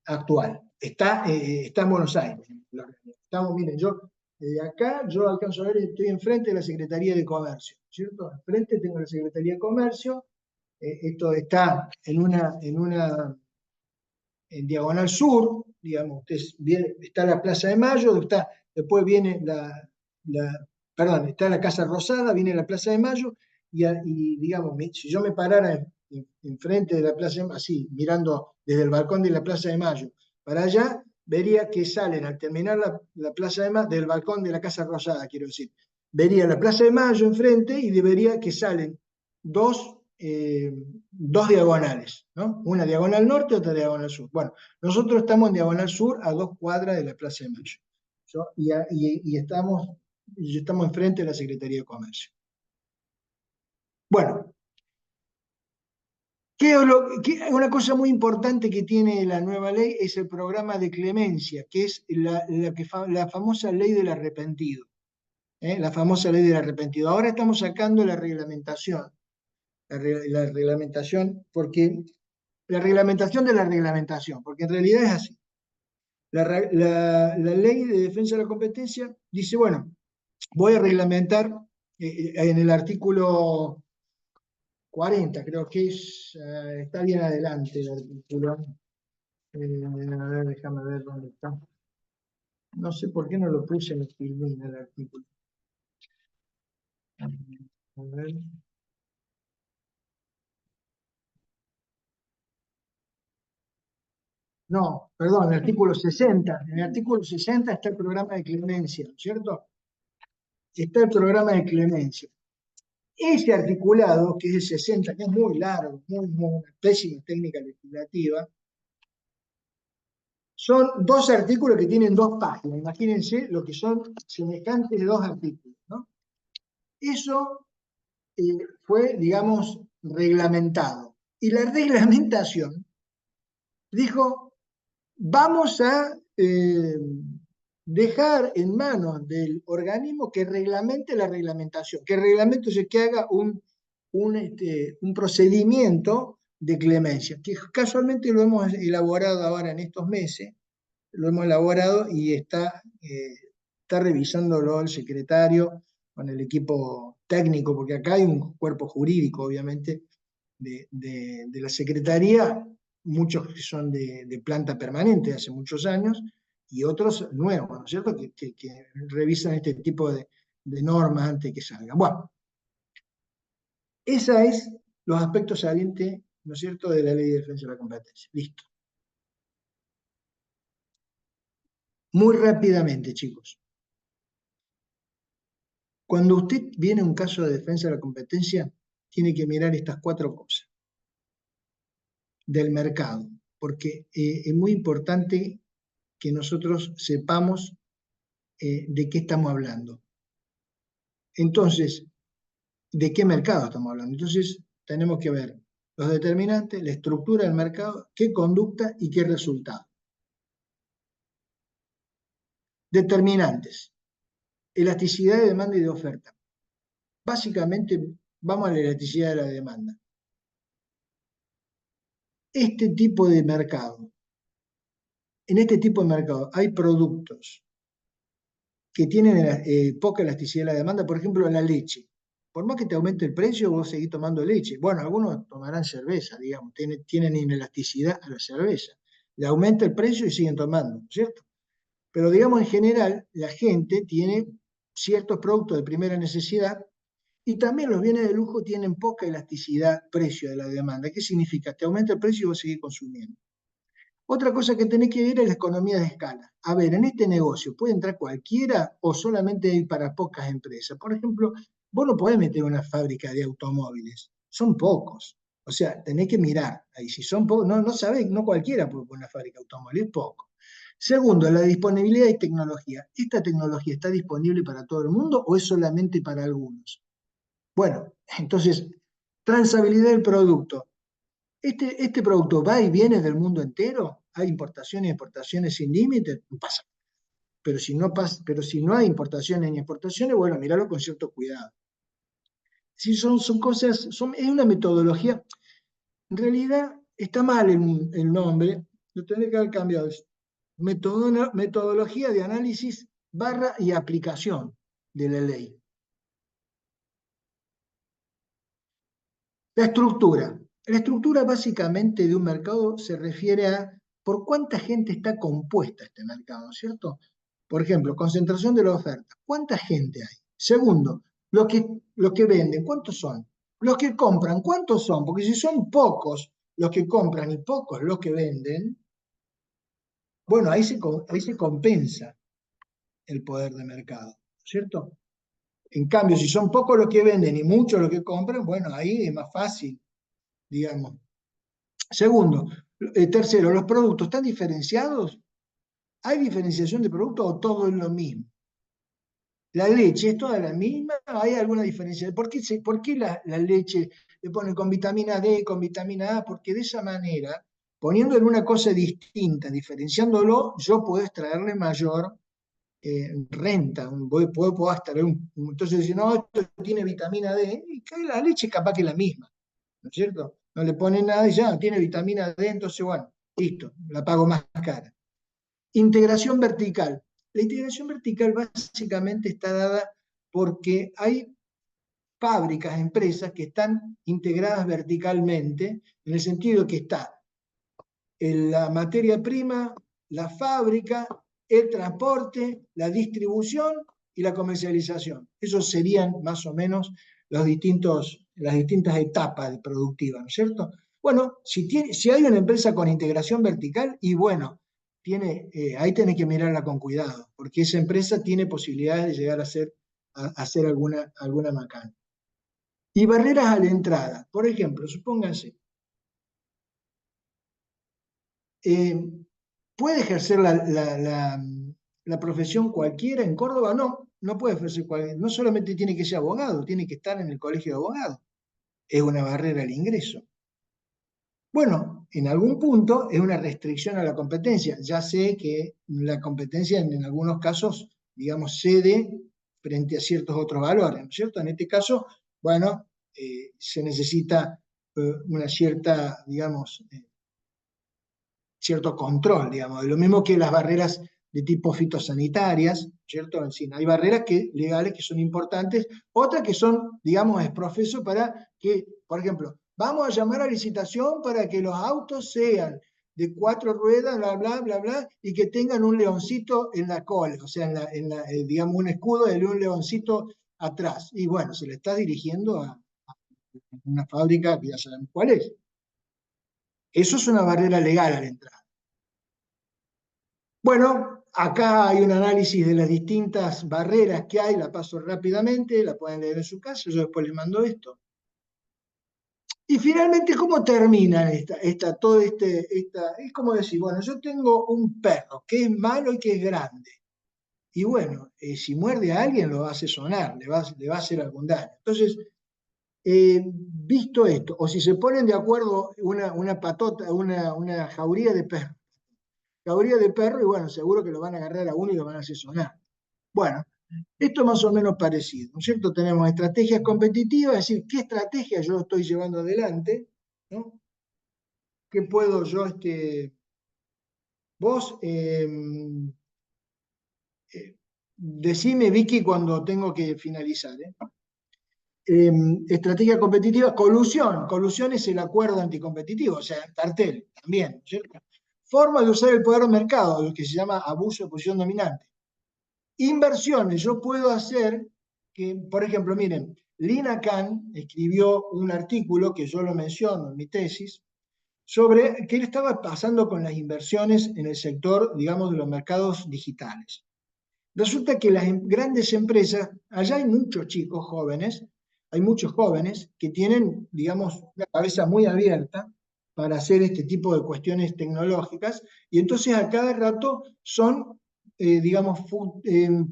actual. Está en Buenos Aires. Miren, acá yo alcanzo a ver, estoy enfrente de la Secretaría de Comercio, ¿cierto? Enfrente tengo la Secretaría de Comercio, esto está en Diagonal Sur, digamos, está la Plaza de Mayo, después viene está la Casa Rosada, viene la Plaza de Mayo, y digamos, si yo me parara enfrente de la Plaza de Mayo, así, mirando desde el balcón de la Plaza de Mayo para allá, vería que salen, al terminar la Plaza de Mayo, del balcón de la Casa Rosada, quiero decir, vería la Plaza de Mayo enfrente y vería que salen dos diagonales, ¿no? Una diagonal norte, otra diagonal sur. Bueno, nosotros estamos en diagonal sur a 2 cuadras de la Plaza de Mayo. Y estamos enfrente de la Secretaría de Comercio. Bueno, una cosa muy importante que tiene la nueva ley es el programa de clemencia, que es la famosa ley del arrepentido. La famosa ley del arrepentido. Ahora estamos sacando la reglamentación. La reglamentación, porque la reglamentación de la reglamentación, porque en realidad es así. La ley de defensa de la competencia dice, bueno, voy a reglamentar en el artículo 40, creo que está bien adelante el artículo. A ver, déjame ver dónde está. No sé por qué no lo puse en el artículo. A ver. No, perdón, el artículo 60. En el artículo 60 está el programa de clemencia, ¿no es cierto? Está el programa de clemencia. Ese articulado, que es el 60, que es muy largo, muy pésima técnica legislativa, son 2 artículos que tienen 2 páginas. Imagínense lo que son semejantes de 2 artículos, ¿no? Eso fue, digamos, reglamentado. Y la reglamentación dijo, vamos a dejar en manos del organismo que reglamente la reglamentación, que reglamente, que haga un procedimiento de clemencia, que casualmente lo hemos elaborado ahora en estos meses, lo hemos elaborado y está revisándolo el secretario con el equipo técnico, porque acá hay un cuerpo jurídico, obviamente, de la Secretaría, muchos que son de planta permanente de hace muchos años, y otros nuevos, ¿no es cierto?, que revisan este tipo de normas antes de que salgan. Bueno, esos es los aspectos salientes, ¿no es cierto?, de la Ley de Defensa de la Competencia. Listo. Muy rápidamente, chicos. Cuando usted viene a un caso de defensa de la competencia, tiene que mirar estas 4 cosas del mercado, porque es muy importante que nosotros sepamos de qué estamos hablando. Entonces, ¿de qué mercado estamos hablando? Entonces, tenemos que ver los determinantes, la estructura del mercado, qué conducta y qué resultado. Determinantes. Elasticidad de demanda y de oferta. Básicamente, vamos a la elasticidad de la demanda. Este tipo de mercado, en este tipo de mercado hay productos que tienen poca elasticidad de la demanda, por ejemplo, la leche. Por más que te aumente el precio, vos seguís tomando leche. Bueno, algunos tomarán cerveza, digamos, tienen inelasticidad a la cerveza. Le aumenta el precio y siguen tomando, ¿cierto? Pero digamos, en general, la gente tiene ciertos productos de primera necesidad y también los bienes de lujo tienen poca elasticidad precio de la demanda. ¿Qué significa? Te aumenta el precio y vos seguís consumiendo. Otra cosa que tenés que ver es la economía de escala. A ver, en este negocio, ¿puede entrar cualquiera o solamente hay para pocas empresas? Por ejemplo, vos no podés meter una fábrica de automóviles, son pocos. O sea, tenés que mirar. Ahí, si son pocos, no sabés, no cualquiera puede poner una fábrica de automóviles, es poco. Segundo, la disponibilidad de tecnología. ¿Esta tecnología está disponible para todo el mundo o es solamente para algunos? Bueno, entonces, transabilidad del producto. ¿Este producto va y viene del mundo entero? ¿Hay importaciones y exportaciones sin límites? No pasa. Pero si no hay importaciones ni exportaciones, bueno, míralo con cierto cuidado. Si son cosas, es una metodología. En realidad está mal el nombre, lo tendré que haber cambiado. Es metodología de análisis y aplicación de la ley. La estructura. La estructura básicamente de un mercado se refiere a por cuánta gente está compuesta este mercado, ¿cierto? Por ejemplo, concentración de la oferta. ¿Cuánta gente hay? Segundo, los que venden, ¿cuántos son? Los que compran, ¿cuántos son? Porque si son pocos los que compran y pocos los que venden, bueno, ahí se compensa el poder de mercado, ¿cierto? En cambio, si son pocos los que venden y muchos los que compran, bueno, ahí es más fácil, digamos. Segundo, tercero, ¿los productos están diferenciados? ¿Hay diferenciación de productos o todo es lo mismo? ¿La leche es toda la misma? ¿Hay alguna diferencia? ¿Por qué la leche le ponen con vitamina D, con vitamina A? Porque de esa manera, poniéndole una cosa distinta, diferenciándolo, yo puedo extraerle mayor renta. Puedo extraer entonces, si no, esto tiene vitamina D, y la leche capaz que es la misma, ¿no es cierto? No le ponen nada y ya, tiene vitamina D, entonces bueno, listo, la pago más cara. Integración vertical. La integración vertical básicamente está dada porque hay fábricas, empresas que están integradas verticalmente, en el sentido que está la materia prima, la fábrica, el transporte, la distribución y la comercialización. Esos serían más o menos las distintas etapas productivas, ¿no es cierto? Bueno, si hay una empresa con integración vertical, y bueno, ahí tenés que mirarla con cuidado, porque esa empresa tiene posibilidades de llegar a hacer alguna macana. Y barreras a la entrada. Por ejemplo, supónganse, ¿puede ejercer la profesión cualquiera en Córdoba? No puede ejercer cualquiera. No solamente tiene que ser abogado, tiene que estar en el colegio de abogados. Es una barrera al ingreso. Bueno, en algún punto es una restricción a la competencia. Ya sé que la competencia en algunos casos, digamos, cede frente a ciertos otros valores, ¿no es cierto? En este caso, bueno, se necesita una cierta, digamos, cierto control, digamos, de lo mismo que las barreras de tipo fitosanitarias, ¿cierto? En fin, hay barreras legales que son importantes, otras que son, digamos, es profeso para que, por ejemplo, vamos a llamar a licitación para que los autos sean de 4 ruedas, bla, bla, bla, bla, y que tengan un leoncito en la cola, o sea, digamos, un escudo de un leoncito atrás. Y bueno, se le está dirigiendo a una fábrica que ya sabemos cuál es. Eso es una barrera legal a la entrada. Bueno, acá hay un análisis de las distintas barreras que hay, la paso rápidamente, la pueden leer en su casa, yo después les mando esto. Y finalmente, ¿cómo termina todo es como decir, bueno, yo tengo un perro que es malo y que es grande. Y bueno, si muerde a alguien lo hace sonar, le va a hacer algún daño. Entonces, visto esto, o si se ponen de acuerdo una patota, una jauría de perro, y bueno, seguro que lo van a agarrar a uno y lo van a hacer sonar. Bueno, esto es más o menos parecido, ¿no es cierto? Tenemos estrategias competitivas, es decir, qué estrategia yo estoy llevando adelante, ¿no? ¿Qué puedo yo, vos, decime, Vicky, cuando tengo que finalizar, ¿eh? Estrategia competitiva, colusión. Colusión es el acuerdo anticompetitivo, o sea, el cartel también, ¿cierto? Forma de usar el poder de mercado, lo que se llama abuso de posición dominante. Inversiones, yo puedo hacer que, por ejemplo, miren, Lina Khan escribió un artículo que yo lo menciono en mi tesis, sobre qué estaba pasando con las inversiones en el sector, digamos, de los mercados digitales. Resulta que las grandes empresas, allá hay muchos chicos jóvenes, hay muchos jóvenes que tienen, digamos, una cabeza muy abierta para hacer este tipo de cuestiones tecnológicas, y entonces a cada rato son, digamos,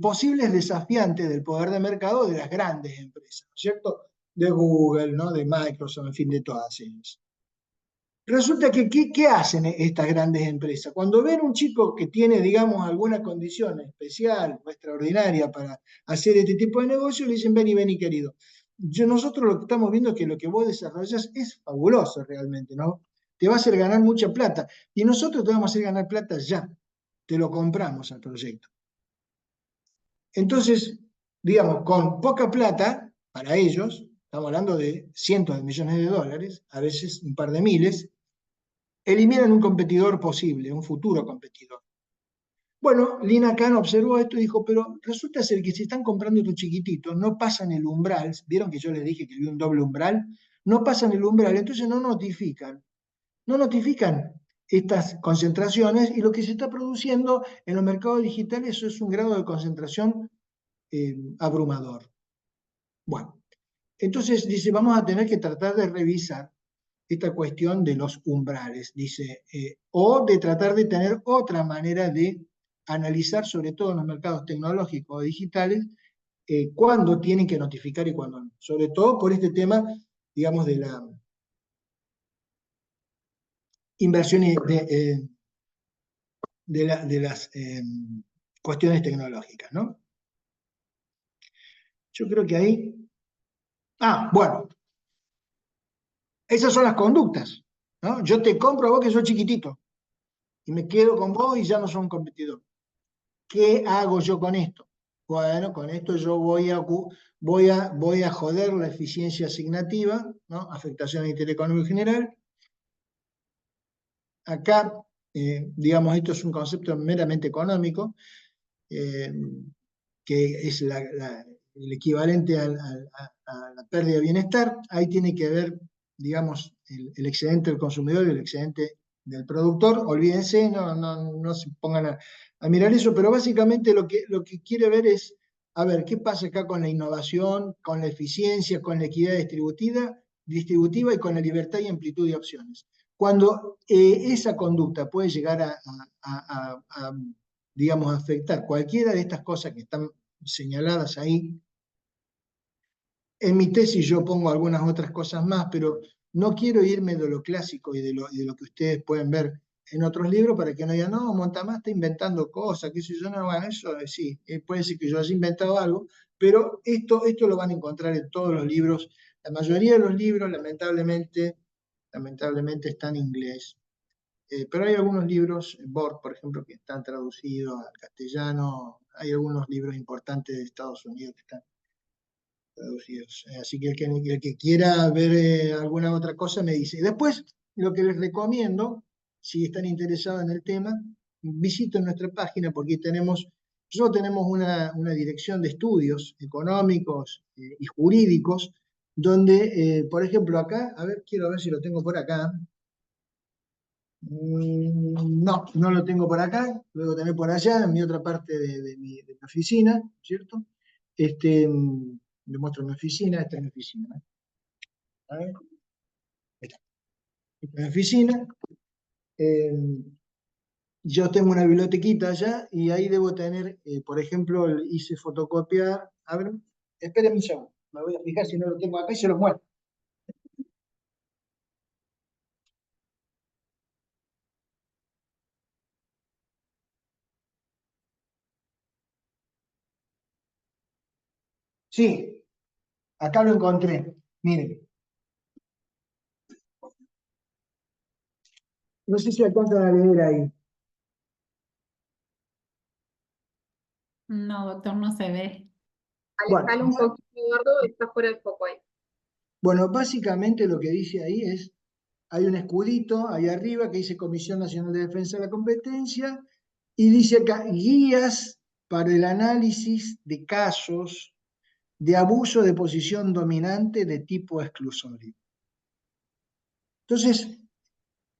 posibles desafiantes del poder de mercado de las grandes empresas, ¿no es cierto? De Google, ¿no? De Microsoft, en fin, de todas ellas. Resulta que, ¿qué hacen estas grandes empresas? Cuando ven un chico que tiene, digamos, alguna condición especial o extraordinaria para hacer este tipo de negocio, le dicen, vení, querido. Nosotros lo que estamos viendo es que lo que vos desarrollas es fabuloso realmente, ¿no? Te va a hacer ganar mucha plata. Y nosotros te vamos a hacer ganar plata ya. Te lo compramos al proyecto. Entonces, digamos, con poca plata, para ellos, estamos hablando de cientos de millones de dólares, a veces un par de miles, eliminan un competidor posible, un futuro competidor. Bueno, Lina Khan observó esto y dijo, pero resulta ser que si están comprando estos chiquititos, no pasan el umbral, vieron que yo les dije que había un doble umbral, no pasan el umbral, entonces no notifican estas concentraciones y lo que se está produciendo en los mercados digitales eso es un grado de concentración abrumador. Bueno, entonces dice, vamos a tener que tratar de revisar esta cuestión de los umbrales, dice, o de tratar de tener otra manera de analizar, sobre todo en los mercados tecnológicos o digitales, cuándo tienen que notificar y cuándo no. Sobre todo por este tema, digamos, de la inversión de las cuestiones tecnológicas, ¿no? Yo creo que ahí... Ah, bueno, esas son las conductas, ¿no? Yo te compro a vos que sos chiquitito y me quedo con vos y ya no soy un competidor. ¿Qué hago yo con esto? Bueno, con esto yo voy a joder la eficiencia asignativa, ¿no? Afectación al interés económico general. Acá, digamos, esto es un concepto meramente económico, que es el equivalente a la pérdida de bienestar. Ahí tiene que ver, digamos, el excedente del consumidor y el excedente del productor. Olvídense, no se pongan a mirar eso, pero básicamente lo que quiere ver es, a ver, ¿qué pasa acá con la innovación, con la eficiencia, con la equidad distributiva y con la libertad y amplitud de opciones? Cuando esa conducta puede llegar a digamos, afectar cualquiera de estas cosas que están señaladas ahí. En mi tesis yo pongo algunas otras cosas más, pero no quiero irme de lo clásico y de lo que ustedes pueden ver en otros libros para que no digan, no, Montamás está inventando cosas, qué sé yo, no, bueno, eso sí, puede ser que yo haya inventado algo, pero esto lo van a encontrar en todos los libros. La mayoría de los libros, lamentablemente están en inglés. Pero hay algunos libros, Borg, por ejemplo, que están traducidos al castellano. Hay algunos libros importantes de Estados Unidos que están. traducidos. Así que el que quiera ver alguna otra cosa me dice. Después, lo que les recomiendo, si están interesados en el tema, visiten nuestra página porque nosotros tenemos una dirección de estudios económicos y jurídicos, donde, por ejemplo, acá, a ver, quiero ver si lo tengo por acá. No, no lo tengo por acá, lo debo tener por allá, en mi otra parte de mi oficina, ¿cierto? Le muestro mi oficina, esta es mi oficina. A ver, esta es mi oficina. Yo tengo una bibliotequita allá y ahí debo tener, por ejemplo, hice fotocopiar. A ver, espérenme un segundo, me voy a fijar si no lo tengo acá y se los muestro. Sí, acá lo encontré. Miren. No sé si alcanzan a leer ahí. No, doctor, no se ve. Alejalo un poquito, Eduardo, está fuera del foco ahí. Bueno, básicamente lo que dice ahí es, hay un escudito ahí arriba que dice Comisión Nacional de Defensa de la Competencia y dice acá guías para el análisis de casos de abuso de posición dominante de tipo exclusorio. Entonces,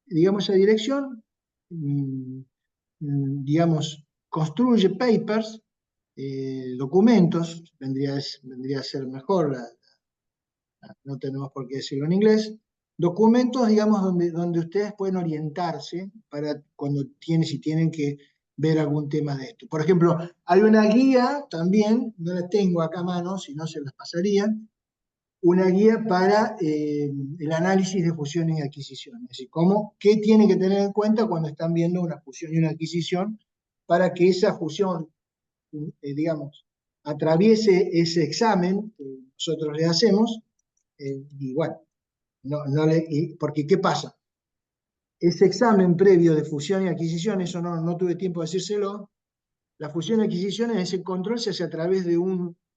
digamos, esa dirección, digamos, construye papers, documentos, vendría a ser mejor, no tenemos por qué decirlo en inglés, documentos, digamos, donde ustedes pueden orientarse para si tienen que ver algún tema de esto. Por ejemplo, hay una guía también, no la tengo acá a mano, si no se las pasaría, una guía para el análisis de fusiones y adquisiciones. Es decir, qué tienen que tener en cuenta cuando están viendo una fusión y una adquisición para que esa fusión, digamos, atraviese ese examen que nosotros le hacemos. Y bueno, porque ¿qué pasa? Ese examen previo de fusión y adquisición, eso no tuve tiempo de decírselo, la fusión y adquisición, ese control se hace a través de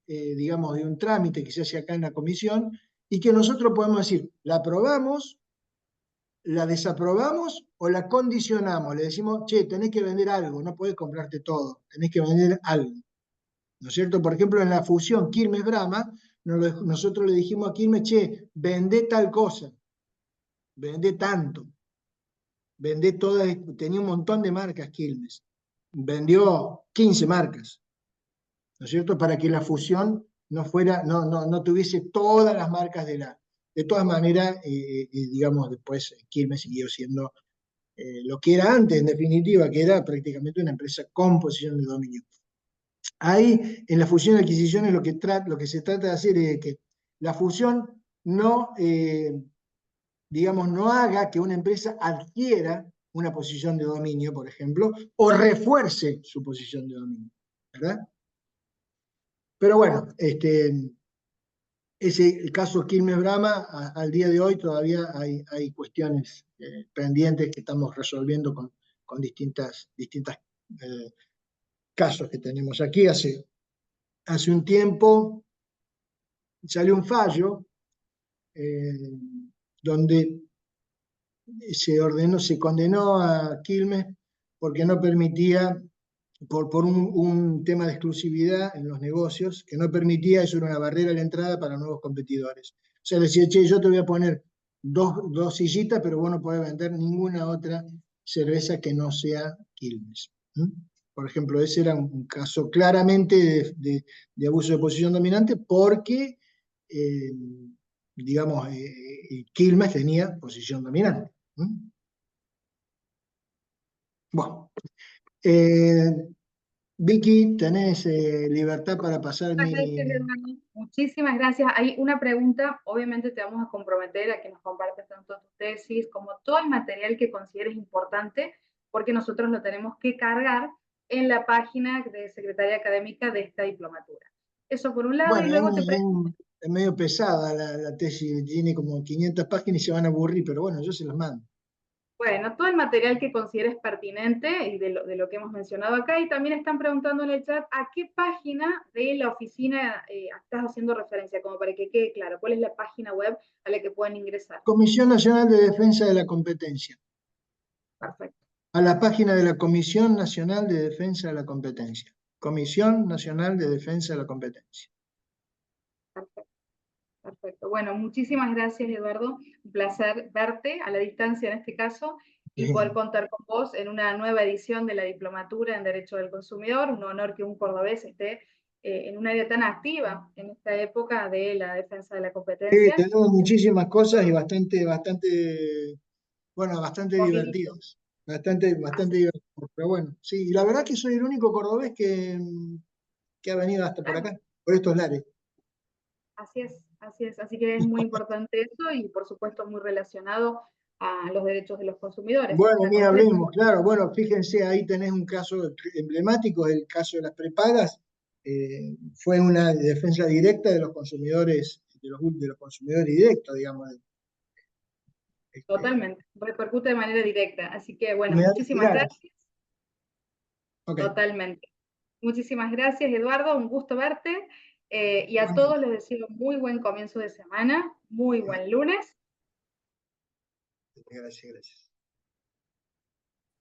digamos, de un trámite que se hace acá en la comisión y que nosotros podemos decir, la aprobamos, la desaprobamos o la condicionamos. Le decimos, che, tenés que vender algo, no podés comprarte todo, tenés que vender algo. ¿No es cierto? Por ejemplo, en la fusión Quilmes-Brahma, nosotros le dijimos a Quilmes, che, vendé tal cosa, vendé tanto, vendé todas, tenía un montón de marcas Quilmes, vendió 15 marcas, ¿no es cierto? Para que la fusión no tuviese todas las marcas de todas maneras, digamos, después Quilmes siguió siendo lo que era antes, en definitiva, que era prácticamente una empresa con posición de dominio. Ahí, en la fusión y adquisiciones, lo que se trata de hacer es que la fusión digamos, no haga que una empresa adquiera una posición de dominio, por ejemplo, o refuerce su posición de dominio, ¿verdad? Pero bueno, el caso Quilmes-Brahma, al día de hoy todavía hay cuestiones pendientes que estamos resolviendo con distintas casos que tenemos aquí. Hace un tiempo salió un fallo donde se condenó a Quilmes porque no permitía, por un tema de exclusividad en los negocios, que no permitía, eso era una barrera a la entrada para nuevos competidores. O sea, decía, che, yo te voy a poner dos sillitas, pero vos no podés vender ninguna otra cerveza que no sea Quilmes. Por ejemplo, ese era un caso claramente de abuso de posición dominante porque, digamos, Quilmes tenía posición dominante. Bueno, Vicky, tenés libertad para pasar Muchísimas gracias. Hay una pregunta, obviamente te vamos a comprometer a que nos compartas tanto tu tesis como todo el material que consideres importante, porque nosotros lo tenemos que cargar en la página de Secretaría Académica de esta diplomatura. Eso por un lado, Bueno, y luego es medio pesada la tesis, tiene como 500 páginas y se van a aburrir, pero bueno, yo se las mando. Bueno, todo el material que consideres pertinente y de lo que hemos mencionado acá, y también están preguntando en el chat a qué página de la oficina estás haciendo referencia, como para que quede claro, cuál es la página web a la que pueden ingresar. Comisión Nacional de Defensa de la Competencia. Perfecto. A la página de la Comisión Nacional de Defensa de la Competencia. Comisión Nacional de Defensa de la Competencia. Perfecto. Perfecto. Bueno, muchísimas gracias, Eduardo. Un placer verte a la distancia en este caso y poder contar con vos en una nueva edición de la Diplomatura en Derecho del Consumidor. Un honor que un cordobés esté en un área tan activa en esta época de la defensa de la Sí, competencia. tenemos muchísimas cosas y bastante Movidito. divertidos. Bastante divertidos. Pero bueno, sí, y la verdad que soy el único cordobés que ha venido hasta por acá, por estos lares. Así es, así es. Así que es muy importante eso y por supuesto muy relacionado a los derechos de los consumidores. Bueno, Está ni completo. hablemos, claro. Bueno, fíjense, ahí tenés un caso emblemático, el caso de las prepagas. Fue una defensa directa de los consumidores, de los consumidores directos, digamos. Totalmente. Repercute de manera directa. Así que bueno, Humedales muchísimas claras. gracias. Ok. Totalmente. Muchísimas gracias, Eduardo. Un gusto verte. Y a Bueno, todos les deseo muy buen comienzo de semana, muy buen lunes. gracias.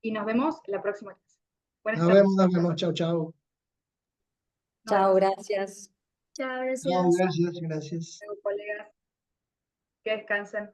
Y nos vemos la próxima clase. Buenas tardes. Nos vemos. Chau, chau. Nos Chao, vemos. gracias. Chao, Chau, gracias. gracias. Colegas, que descansen.